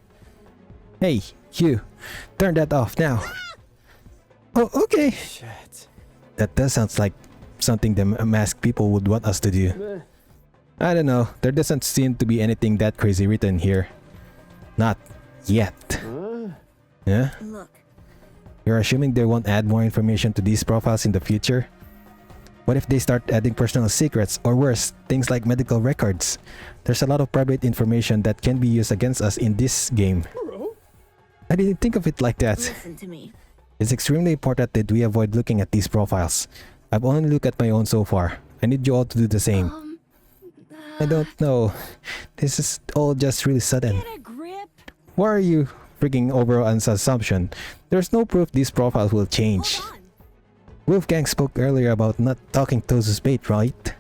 Hey, you! Turn that off now! Oh, okay! Shit. That does sound like something the masked people would want us to do. I don't know, there doesn't seem to be anything that crazy written here. Not yet. Yeah? Look, You're assuming they won't add more information to these profiles in the future? What if they start adding personal secrets, or worse, things like medical records? There's a lot of private information that can be used against us in this game. I didn't think of it like that. listen to me. It's extremely important that we avoid looking at these profiles. I've only looked at my own so far. I need you all to do the same. I don't know. This is all just really sudden. Get a grip. Why are you freaking over on assumption? There's no proof these profiles will change. Hold on. Wolfgang spoke earlier about not talking to suspect, right?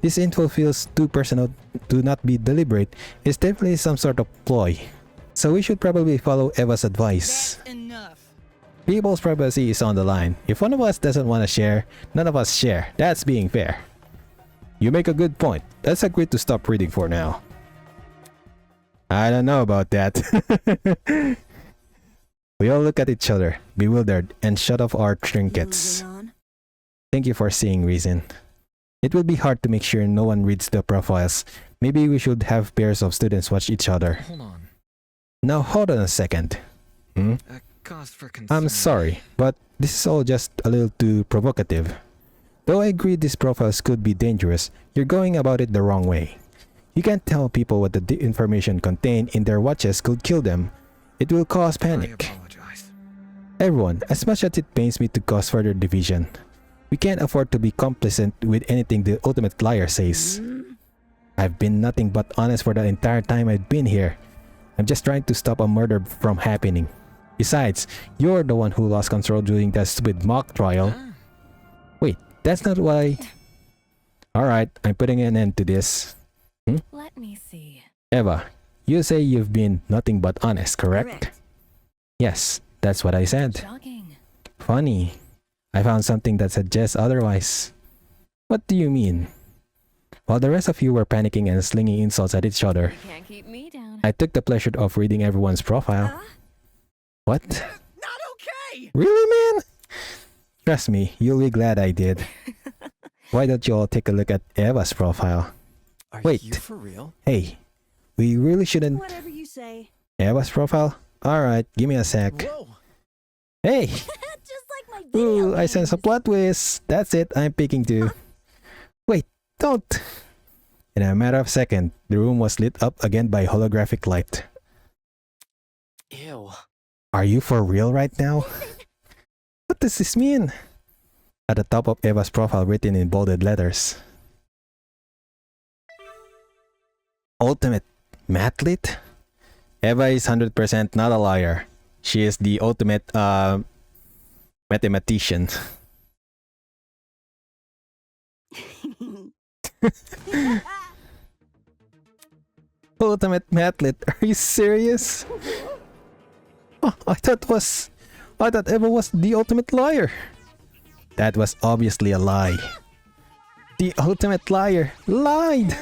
This info feels too personal to not be deliberate. It's definitely some sort of ploy. So we should probably follow Eva's advice. That's enough. People's privacy is on the line. If one of us doesn't want to share, none of us share. That's being fair. You make a good point. Let's agree to stop reading for now. I don't know about that. We all look at each other, bewildered, and shut off our trinkets. Moving on. Thank you for seeing reason. It will be hard to make sure no one reads the profiles. Maybe we should have pairs of students watch each other. Hold on. Now hold on a second. A cause for concern. I'm sorry, but this is all just a little too provocative. Though I agree these profiles could be dangerous, you're going about it the wrong way. You can't tell people what the information contained in their watches could kill them. It will cause I panic. apologize. Everyone, as much as it pains me to cause further division, we can't afford to be complacent with anything the ultimate liar says. I've been nothing but honest for the entire time I've been here. I'm just trying to stop a murder from happening. Besides, you're the one who lost control during that stupid mock trial. Ah, Wait, that's not why. Alright, I'm putting an end to this. Let me see. Eva, you say you've been nothing but honest, correct? Correct. Yes, that's what I said. Jogging. Funny. I found something that suggests otherwise. What do you mean? While the rest of you were panicking and slinging insults at each other, You can't keep me down. I took the pleasure of reading everyone's profile. Huh? What? Not okay. Really, man? Trust me, you'll be glad I did. Why don't you all take a look at Eva's profile? Are Wait. you for real? Hey, we really shouldn't... Whatever you say. Eva's profile? Alright, give me a sec. Whoa. Hey! Just like my video Ooh, I sense a games. plot twist. That's it, I'm picking two. Wait, don't! In a matter of seconds, the room was lit up again by holographic light. Ew. Are you for real right now? What does this mean? At the top of Eva's profile written in bolded letters. Ultimate Matlit? Eva is 100% not a liar. She is the ultimate mathematician. Ultimate Matlit? Are you serious? Oh, I thought Eva was the ultimate liar. That was obviously a lie. The ultimate liar lied.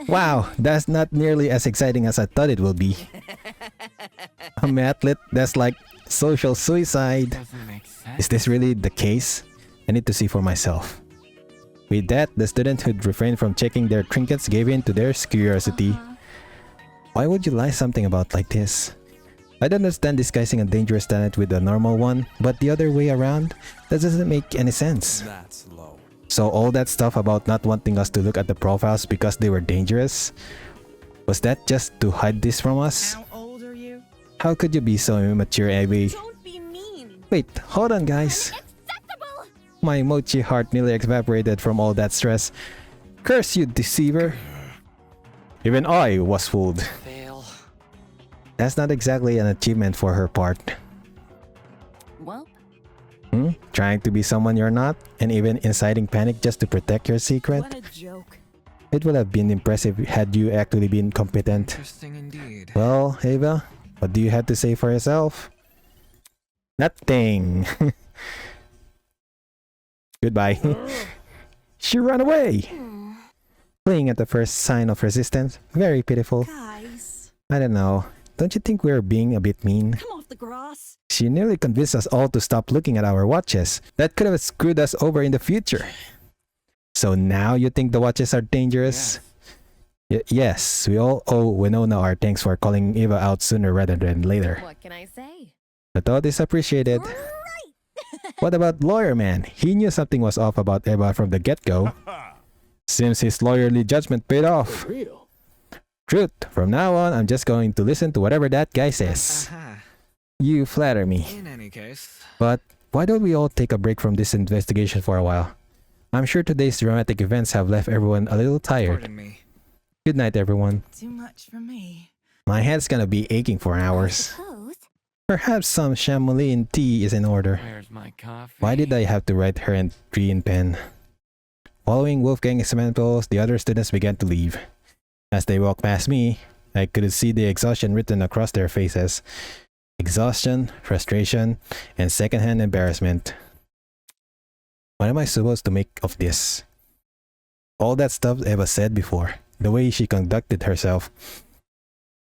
Wow, that's not nearly as exciting as I thought it would be. A matlet, that's like social suicide. Doesn't make sense. Is this really the case? I need to see for myself. With that, the student who'd refrained from checking their trinkets gave in to their curiosity. Why would you lie something about like this? I don't understand disguising a dangerous talent with a normal one, but the other way around? That doesn't make any sense. That's low. So all that stuff about not wanting us to look at the profiles because they were dangerous? Was that just to hide this from us? How old are you? How could you be so immature, Abby? Don't be mean. Wait, hold on guys. Unacceptable. My mochi heart nearly evaporated from all that stress. Curse you, deceiver. Even I was fooled. Fail. That's not exactly an achievement for her part. Well, Trying to be someone you're not, and even inciting panic just to protect your secret? what a joke. It would have been impressive had you actually been competent. interesting indeed. Well, Ava, what do you have to say for yourself? Nothing. Goodbye. She ran away. Fleeing at the first sign of resistance. Very pitiful. Guys, I don't know. Don't you think we're being a bit mean? come off the grass. She nearly convinced us all to stop looking at our watches. That could have screwed us over in the future. So now you think the watches are dangerous? Yes, we all owe Winona our thanks for calling Eva out sooner rather than later. What can I say? The thought is appreciated. Right. What about Lawyer Man? He knew something was off about Eva from the get-go. Seems his lawyerly judgment paid off. Real. Truth, from now on, I'm just going to listen to whatever that guy says. Aha. You flatter me. In any case, But why don't we all take a break from this investigation for a while? I'm sure today's dramatic events have left everyone a little tired. pardon me. Good night, everyone. Too much for me. My head's gonna be aching for hours. Suppose. Perhaps some chamomile tea is in order. Where's my coffee? Why did I have to write her entry in pen? Following Wolfgang's examples, the other students began to leave. As they walked past me, I could see the exhaustion written across their faces. Exhaustion, frustration, and secondhand embarrassment. What am I supposed to make of this? All that stuff Eva said before, the way she conducted herself,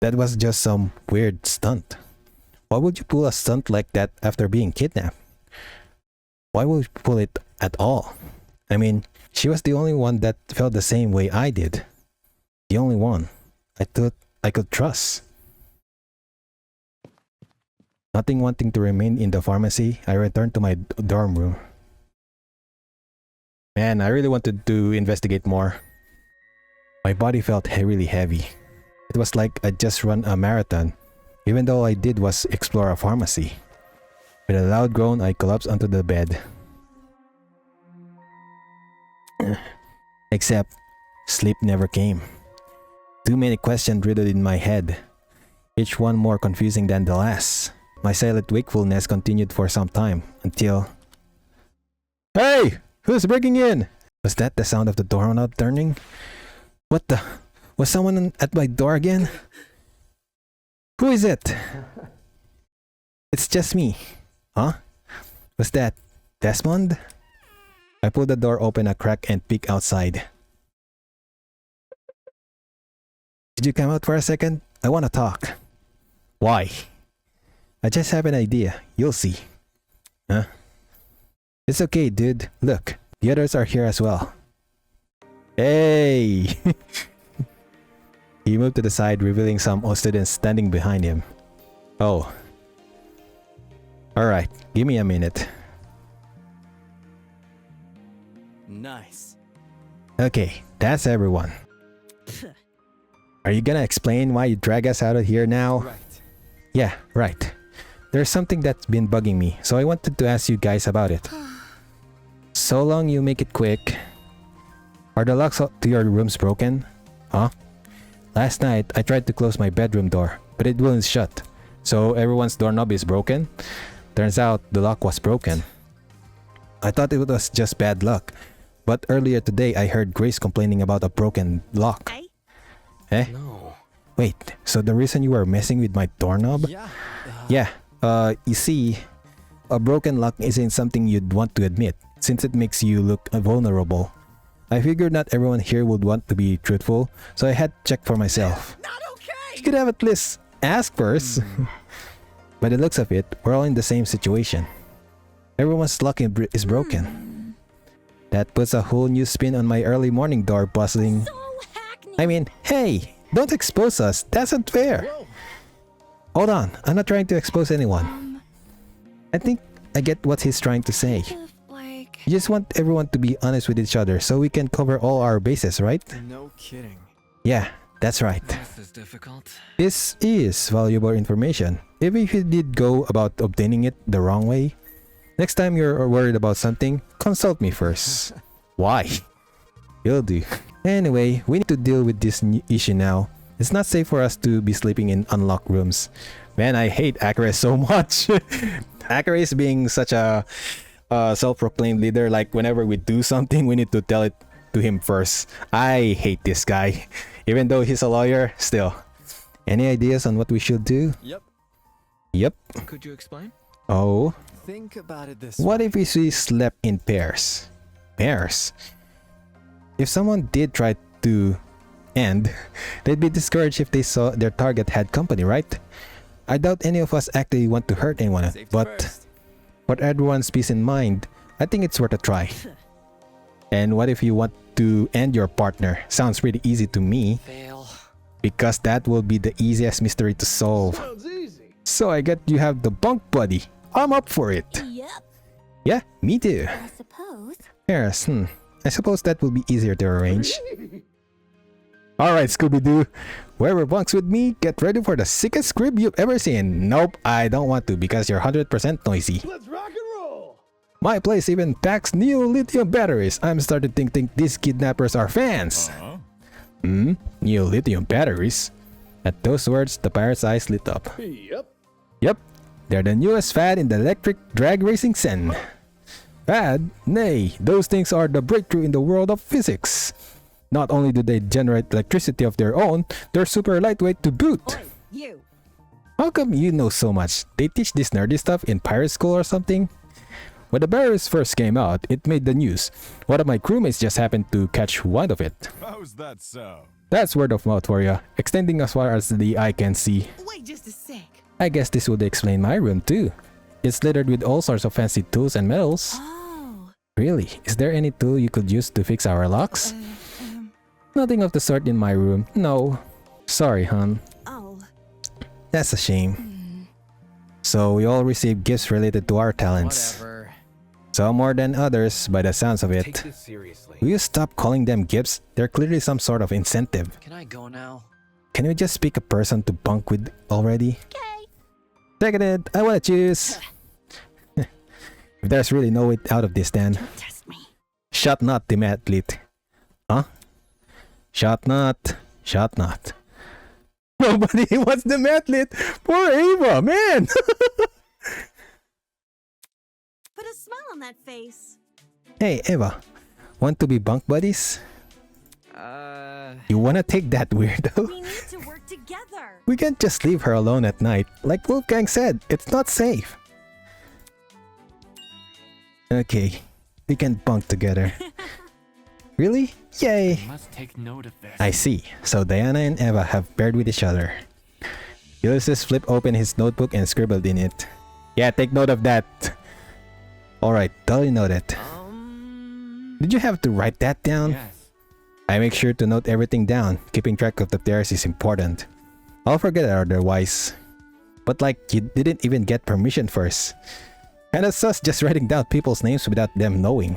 that was just some weird stunt. Why would you pull a stunt like that after being kidnapped? Why would you pull it at all? I mean, she was the only one that felt the same way I did. The only one I thought I could trust. Nothing wanting to remain in the pharmacy, I returned to my dorm room. Man, I really wanted to investigate more. My body felt really heavy. It was like I just run a marathon, even though all I did was explore a pharmacy. With a loud groan, I collapsed onto the bed. Except, sleep never came. Too many questions riddled in my head, each one more confusing than the last. My silent wakefulness continued for some time, until... Hey! Who's breaking in? Was that the sound of the doorknob turning? What the... Was someone at my door again? Who is it? It's just me. Huh? Was that Desmond? I pulled the door open a crack and peeked outside. Did you come out for a second? I want to talk. Why? I just have an idea. You'll see. Huh? It's okay, dude. Look, the others are here as well. Hey! He moved to the side, revealing some students standing behind him. Oh. Alright, give me a minute. Nice. Okay, that's everyone. Are you gonna explain why you drag us out of here now? Right. Yeah, right. There's something that's been bugging me, so I wanted to ask you guys about it. So long you make it quick. Are the locks to your rooms broken? Huh? Last night, I tried to close my bedroom door, but it wouldn't shut. So everyone's doorknob is broken? Turns out the lock was broken. I thought it was just bad luck. But earlier today, I heard Grace complaining about a broken lock. Eh? No. Wait, so the reason you were messing with my doorknob? Yeah. Yeah, you see, a broken lock isn't something you'd want to admit, since it makes you look vulnerable. I figured not everyone here would want to be truthful, so I had to check for myself. Not okay! You could have at least asked first. By the looks of it, we're all in the same situation. Everyone's lock is broken. That puts a whole new spin on my early morning door bustling. So hackneyed. I mean, hey, don't expose us. That's unfair. Hold on, I'm not trying to expose anyone. I think I get what he's trying to say. Like. You just want everyone to be honest with each other so we can cover all our bases, right? No kidding. Yeah, that's right. This is difficult. This is valuable information. Even if you did go about obtaining it the wrong way, next time you're worried about something, consult me first. Why? You'll do. Anyway, we need to deal with this issue now. It's not safe for us to be sleeping in unlocked rooms. Man, I hate Akare so much. Akare is being such a self-proclaimed leader. Like, whenever we do something, we need to tell it to him first. I hate this guy. Even though he's a lawyer, still. Any ideas on what we should do? Yep. Yep. Could you explain? Oh, Think about it this what way. if we slept in pairs? Pairs? If someone did try to end, they'd be discouraged if they saw their target had company, right? I doubt any of us actually want to hurt anyone, Safety but first. for everyone's peace in mind, I think it's worth a try. And what if you want to end your partner? Sounds pretty easy to me, Fail. because that will be the easiest mystery to solve. Sounds easy. So I get you have the bunk buddy. I'm up for it. Yep. Yeah, me too. I suppose. Yes, I suppose that will be easier to arrange. Alright, Scooby-Doo. Whoever bunks with me, get ready for the sickest crib you've ever seen. Nope, I don't want to because you're 100% noisy. Let's rock and roll. My place even packs new lithium batteries. I'm starting to think these kidnappers are fans. New lithium batteries. At those words, the pirate's eyes lit up. Yep. Yep, they're the newest fad in the electric drag racing scene. Fad? Nay, those things are the breakthrough in the world of physics. Not only do they generate electricity of their own, they're super lightweight to boot. Oi, you. How come you know so much? They teach this nerdy stuff in pirate school or something? When the batteries first came out, it made the news. One of my crewmates just happened to catch wind of it. How's that so? That's word of mouth for ya, extending as far as the eye can see. Wait just a sec. I guess this would explain my room too. It's littered with all sorts of fancy tools and metals. Oh. Really? Is there any tool you could use to fix our locks? Nothing of the sort in my room. No. Sorry, hon. Oh. That's a shame. So we all receive gifts related to our talents. Whatever. Some more than others by the sounds of Take it. this seriously. Will you stop calling them gifts? They're clearly some sort of incentive. Can I go now? Can we just pick a person to bunk with already? Okay. Seconded. I wanna choose. If there's really no way out of this, then Test me. shot not the athlete. Huh? Shot not. Shot not. Nobody wants the athlete. Poor Ava, man. Put a smile on that face. Hey, Eva. Want to be bunk buddies? You wanna take that weirdo? We need to work together. We can't just leave her alone at night. Like Wolfgang said, it's not safe. Okay, we can bunk together. Really? Yay! Must take note of this. I see. So Diana and Eva have paired with each other. Ulysses flipped open his notebook and scribbled in it. Yeah, take note of that. Alright, totally noted. Did you have to write that down? Yes. I make sure to note everything down. Keeping track of the pairs is important. I'll forget otherwise. But like, you didn't even get permission first. Kinda sus just writing down people's names without them knowing.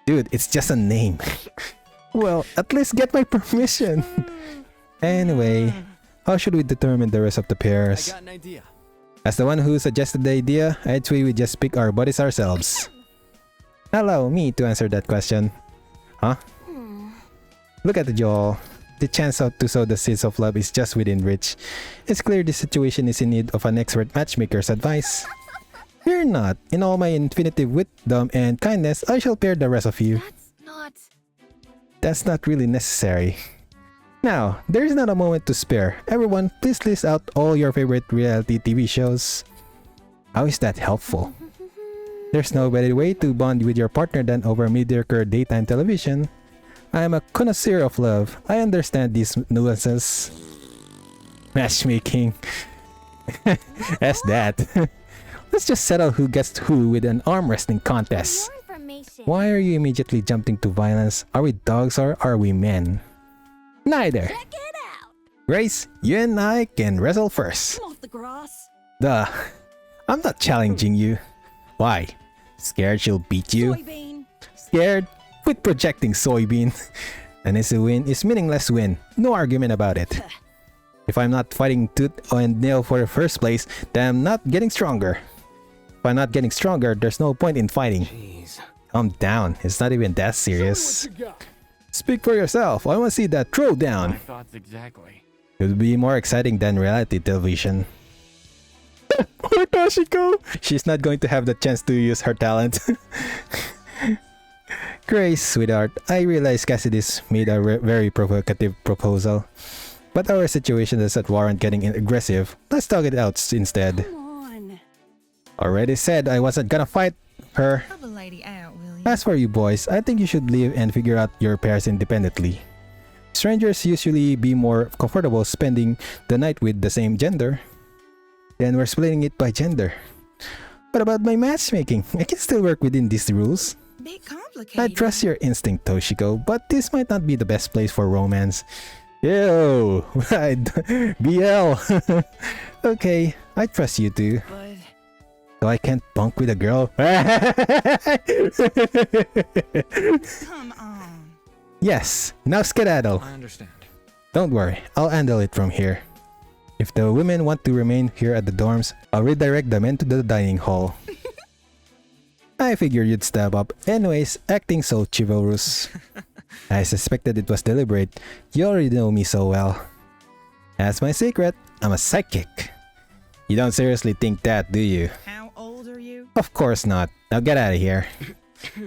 Dude, it's just a name. Well, at least get my permission. Anyway, how should we determine the rest of the I pairs? got an idea. As the one who suggested the idea, I'd say we just pick our buddies ourselves. Allow me to answer that question. Huh? Look at you all. The chance to sow the seeds of love is just within reach. It's clear this situation is in need of an expert matchmaker's advice. Fear not. In all my infinite wisdom and kindness, I shall pair the rest of you. That's not really necessary. Now, there is not a moment to spare. Everyone, please list out all your favorite reality TV shows. How is that helpful? There's no better way to bond with your partner than over mediocre daytime television. I am a connoisseur of love. I understand these nuances. Matchmaking. That's that. Let's just settle who gets who with an arm wrestling contest. More information. Why are you immediately jumping to violence? Are we dogs or are we men? Neither. Check it out. Grace, you and I can wrestle first. Come off the grass. Duh. I'm not challenging you. Why? Scared she'll beat you? Soybean. Scared? Quit projecting soybean. An easy win is meaningless win. No argument about it. If I'm not fighting tooth and nail for the first place, then I'm not getting stronger. If I'm not getting stronger, there's no point in fighting. Jeez. Calm down. It's not even that serious. What you got? Speak for yourself. I want to see that My throwdown. thoughts exactly. It would be more exciting than reality television. Poor Toshiko! She's not going to have the chance to use her talent. Grace, sweetheart, I realize Cassidy's made a very provocative proposal. But our situation doesn't warrant getting aggressive. Let's talk it out instead. Come on. Already said I wasn't gonna fight her. Help a lady out, will you? As for you boys, I think you should leave and figure out your pairs independently. Strangers usually be more comfortable spending the night with the same gender. Then we're splitting it by gender. What about my matchmaking? I can still work within these rules. Bit complicated. I trust your instinct, Toshiko, but this might not be the best place for romance. Yo, right, BL. Okay, I trust you too. But So I can't bunk with a girl? come on. Yes, now skedaddle. I understand. Don't worry, I'll handle it from here. If the women want to remain here at the dorms, I'll redirect the men to the dining hall. I figured you'd step up. Anyways, acting so chivalrous. I suspected it was deliberate. You already know me so well. That's my secret. I'm a psychic. You don't seriously think that, do you? How old are you? Of course not. Now get out of here.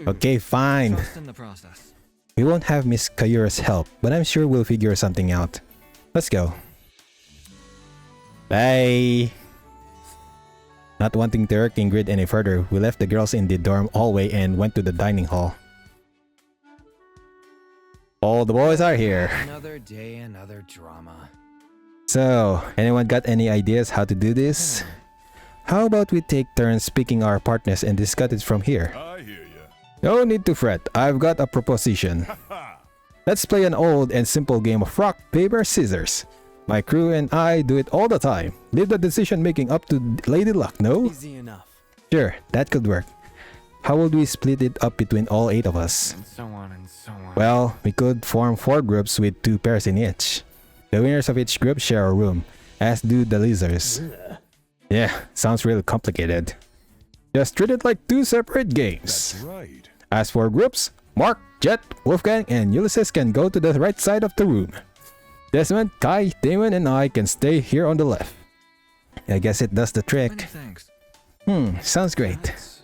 Okay, fine. Trust in the process. We won't have Miss Kayura's help, but I'm sure we'll figure something out. Let's go. Bye. Not wanting to irk Ingrid any further, we left the girls in the dorm hallway and went to the dining hall. All the boys are here. Another day, another drama. So, anyone got any ideas how to do this? How about we take turns picking our partners and discuss it from here? I hear ya. No need to fret, I've got a proposition. Let's play an old and simple game of rock, paper, scissors. My crew and I do it all the time. Leave the decision making up to Lady Luck, no? Easy enough. Sure, that could work. How would we split it up between all 8 of us? And so on and so on. Well, we could form 4 groups with 2 pairs in each. The winners of each group share a room, as do the losers. Yeah, sounds really complicated. Just treat it like 2 separate games. Right. As for groups, Mark, Jet, Wolfgang, and Ulysses can go to the right side of the room. Desmond, Kai, Damon, and I can stay here on the left. I guess it does the Many trick. thanks. Sounds great. That's-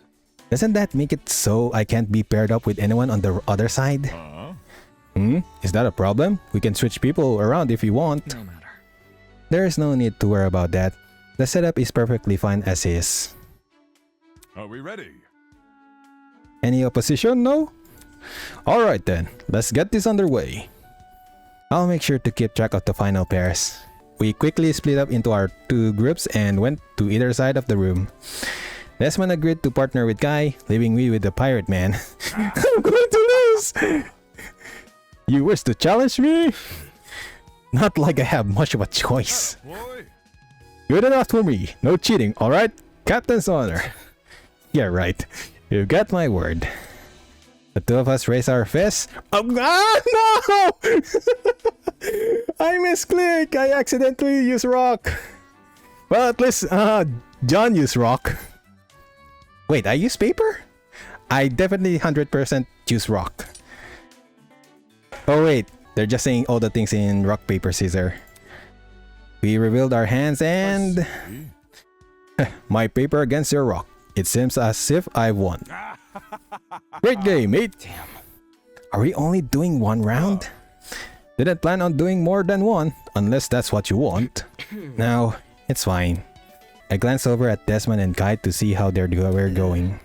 Doesn't that make it so I can't be paired up with anyone on the other side? Is that a problem? We can switch people around if you want. No matter. There is no need to worry about that. The setup is perfectly fine as is. Are we ready? Any opposition? No? Alright then, let's get this underway. I'll make sure to keep track of the final pairs. We quickly split up into our 2 groups and went to either side of the room. Desmond agreed to partner with Guy, leaving me with the pirate man. I'm going to lose! You wish to challenge me? Not like I have much of a choice. Boy. Good enough for me. No cheating, alright? Captain's honor. Yeah, right. You got my word. The 2 of us raise our fists. Oh, no! I misclick. I accidentally used rock. Well, at least John used rock. Wait, I use paper? I definitely 100% use rock. Oh wait, they're just saying all the things in rock, paper, scissors. We revealed our hands and... my paper against your rock. It seems as if I won. Great game, mate. Damn. Are we only doing 1 round? Didn't plan on doing more than 1, unless that's what you want. No, it's fine. I glanced over at Desmond and Kai to see how we're going.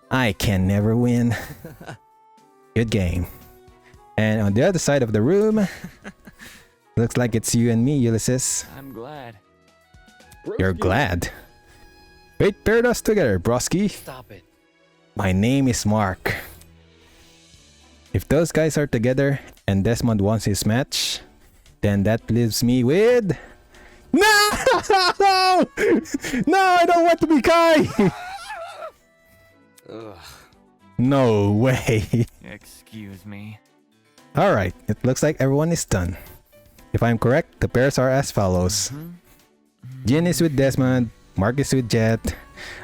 I can never win. Good game. And on the other side of the room, looks like it's you and me, Ulysses. I'm glad. You're glad. Fate paired us together, broski. Stop it. My name is Mark. If those guys are together and Desmond wants his match, then that leaves me with... No! No, I don't want to be Kai! No way. Excuse me. Alright, it looks like everyone is done. If I'm correct, the pairs are as follows. Jin is with Desmond, Mark is with Jet,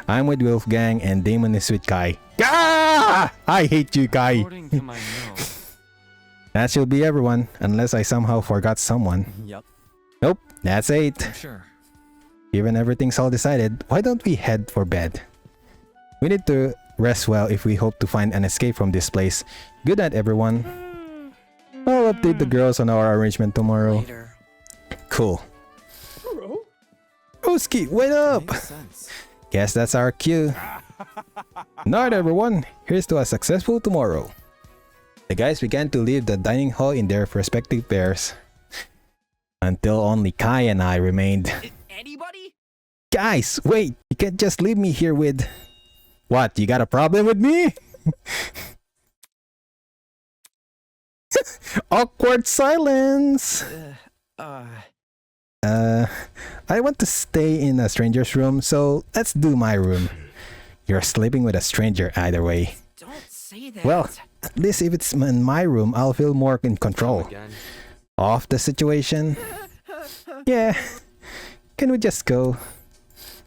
I'm with Wolfgang, and Damon is with Kai. Ah! I hate you, Kai. According to my notes, That should be everyone, unless I somehow forgot someone. Yep. Nope, that's 8. I'm sure. Given everything's all decided, why don't we head for bed? We need to rest well if we hope to find an escape from this place. Good night, everyone. I'll update the girls on our arrangement tomorrow. Later. Cool. Oski, wait up! Makes sense. Guess that's our cue. Night, everyone. Here's to a successful tomorrow. The guys began to leave the dining hall in their respective pairs. Until only Kai and I remained. Anybody? Guys, wait! You can't just leave me here with... What, you got a problem with me? Awkward silence! I want to stay in a stranger's room, so let's do my room. You're sleeping with a stranger either way. Don't say that. Well, at least if it's in my room, I'll feel more in control of the situation. Yeah, can we just go?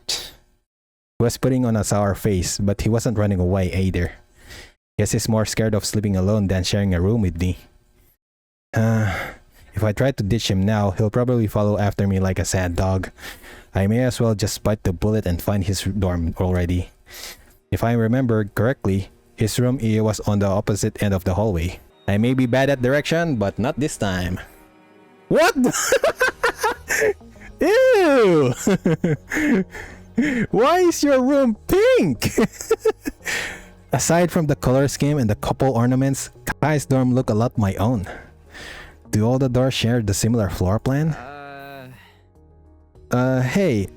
He was putting on a sour face, but he wasn't running away either. Guess he's more scared of sleeping alone than sharing a room with me. If I try to ditch him now, he'll probably follow after me like a sad dog. I may as well just bite the bullet and find his dorm already. If I remember correctly, his room was on the opposite end of the hallway. I may be bad at direction, but not this time. What? Ew! Why is your room pink? Aside from the color scheme and the couple ornaments, Kai's dorm look a lot my own. Do all the doors share the similar floor plan? Hey.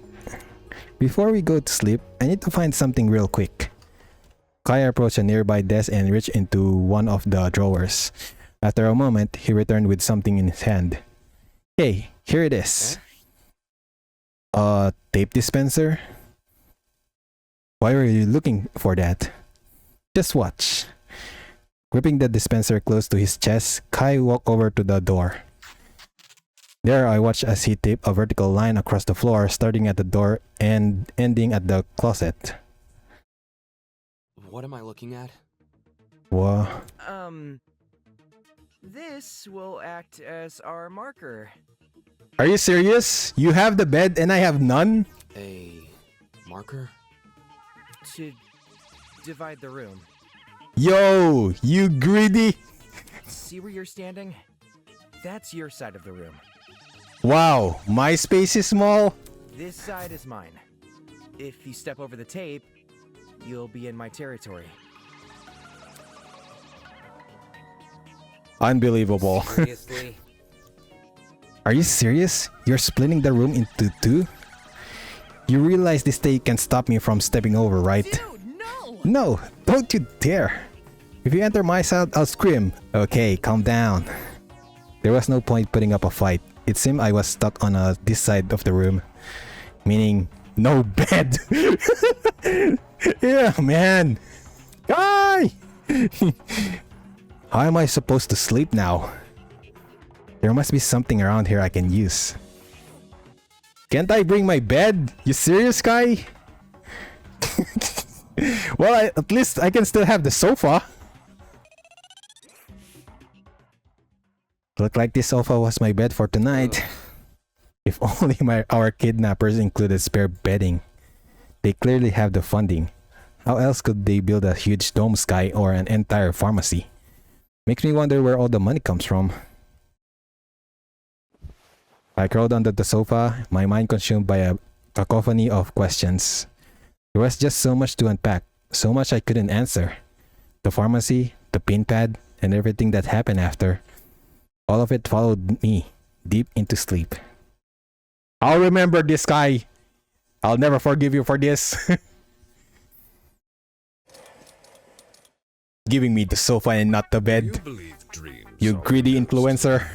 Before we go to sleep, I need to find something real quick. Kai approached a nearby desk and reached into one of the drawers. After a moment, he returned with something in his hand. Hey, here it is. Tape dispenser? Why were you looking for that? Just watch. Gripping the dispenser close to his chest, Kai walked over to the door. There I watched as he taped a vertical line across the floor, starting at the door and ending at the closet. What am I looking at? Whoa. This will act as our marker. Are you serious? You have the bed and I have none? A marker? To divide the room. Yo, you greedy. See where you're standing? That's your side of the room. Wow, my space is small. This side is mine. If you step over the tape, you'll be in my territory. Unbelievable. Seriously? Are you serious? You're splitting the room into two? You realize this tape can stop me from stepping over, right? Dude, no! No, don't you dare. If you enter my side, I'll scream. Okay, calm down. There was no point putting up a fight. It seemed I was stuck on this side of the room. Meaning, no bed. Yeah, man. Guy! How am I supposed to sleep now? There must be something around here I can use. Can't I bring my bed? You serious, Kai? Well, at least I can still have the sofa. Looked like this sofa was my bed for tonight. If only our kidnappers included spare bedding. They clearly have the funding. How else could they build a huge dome sky or an entire pharmacy? Makes me wonder where all the money comes from. I crawled under the sofa, my mind consumed by a cacophony of questions. There was just so much to unpack, so much I couldn't answer. The pharmacy, the pin pad, and everything that happened after. All of it followed me deep into sleep. I'll remember this, guy. I'll never forgive you for this. Giving me the sofa and not the bed. You greedy influencer.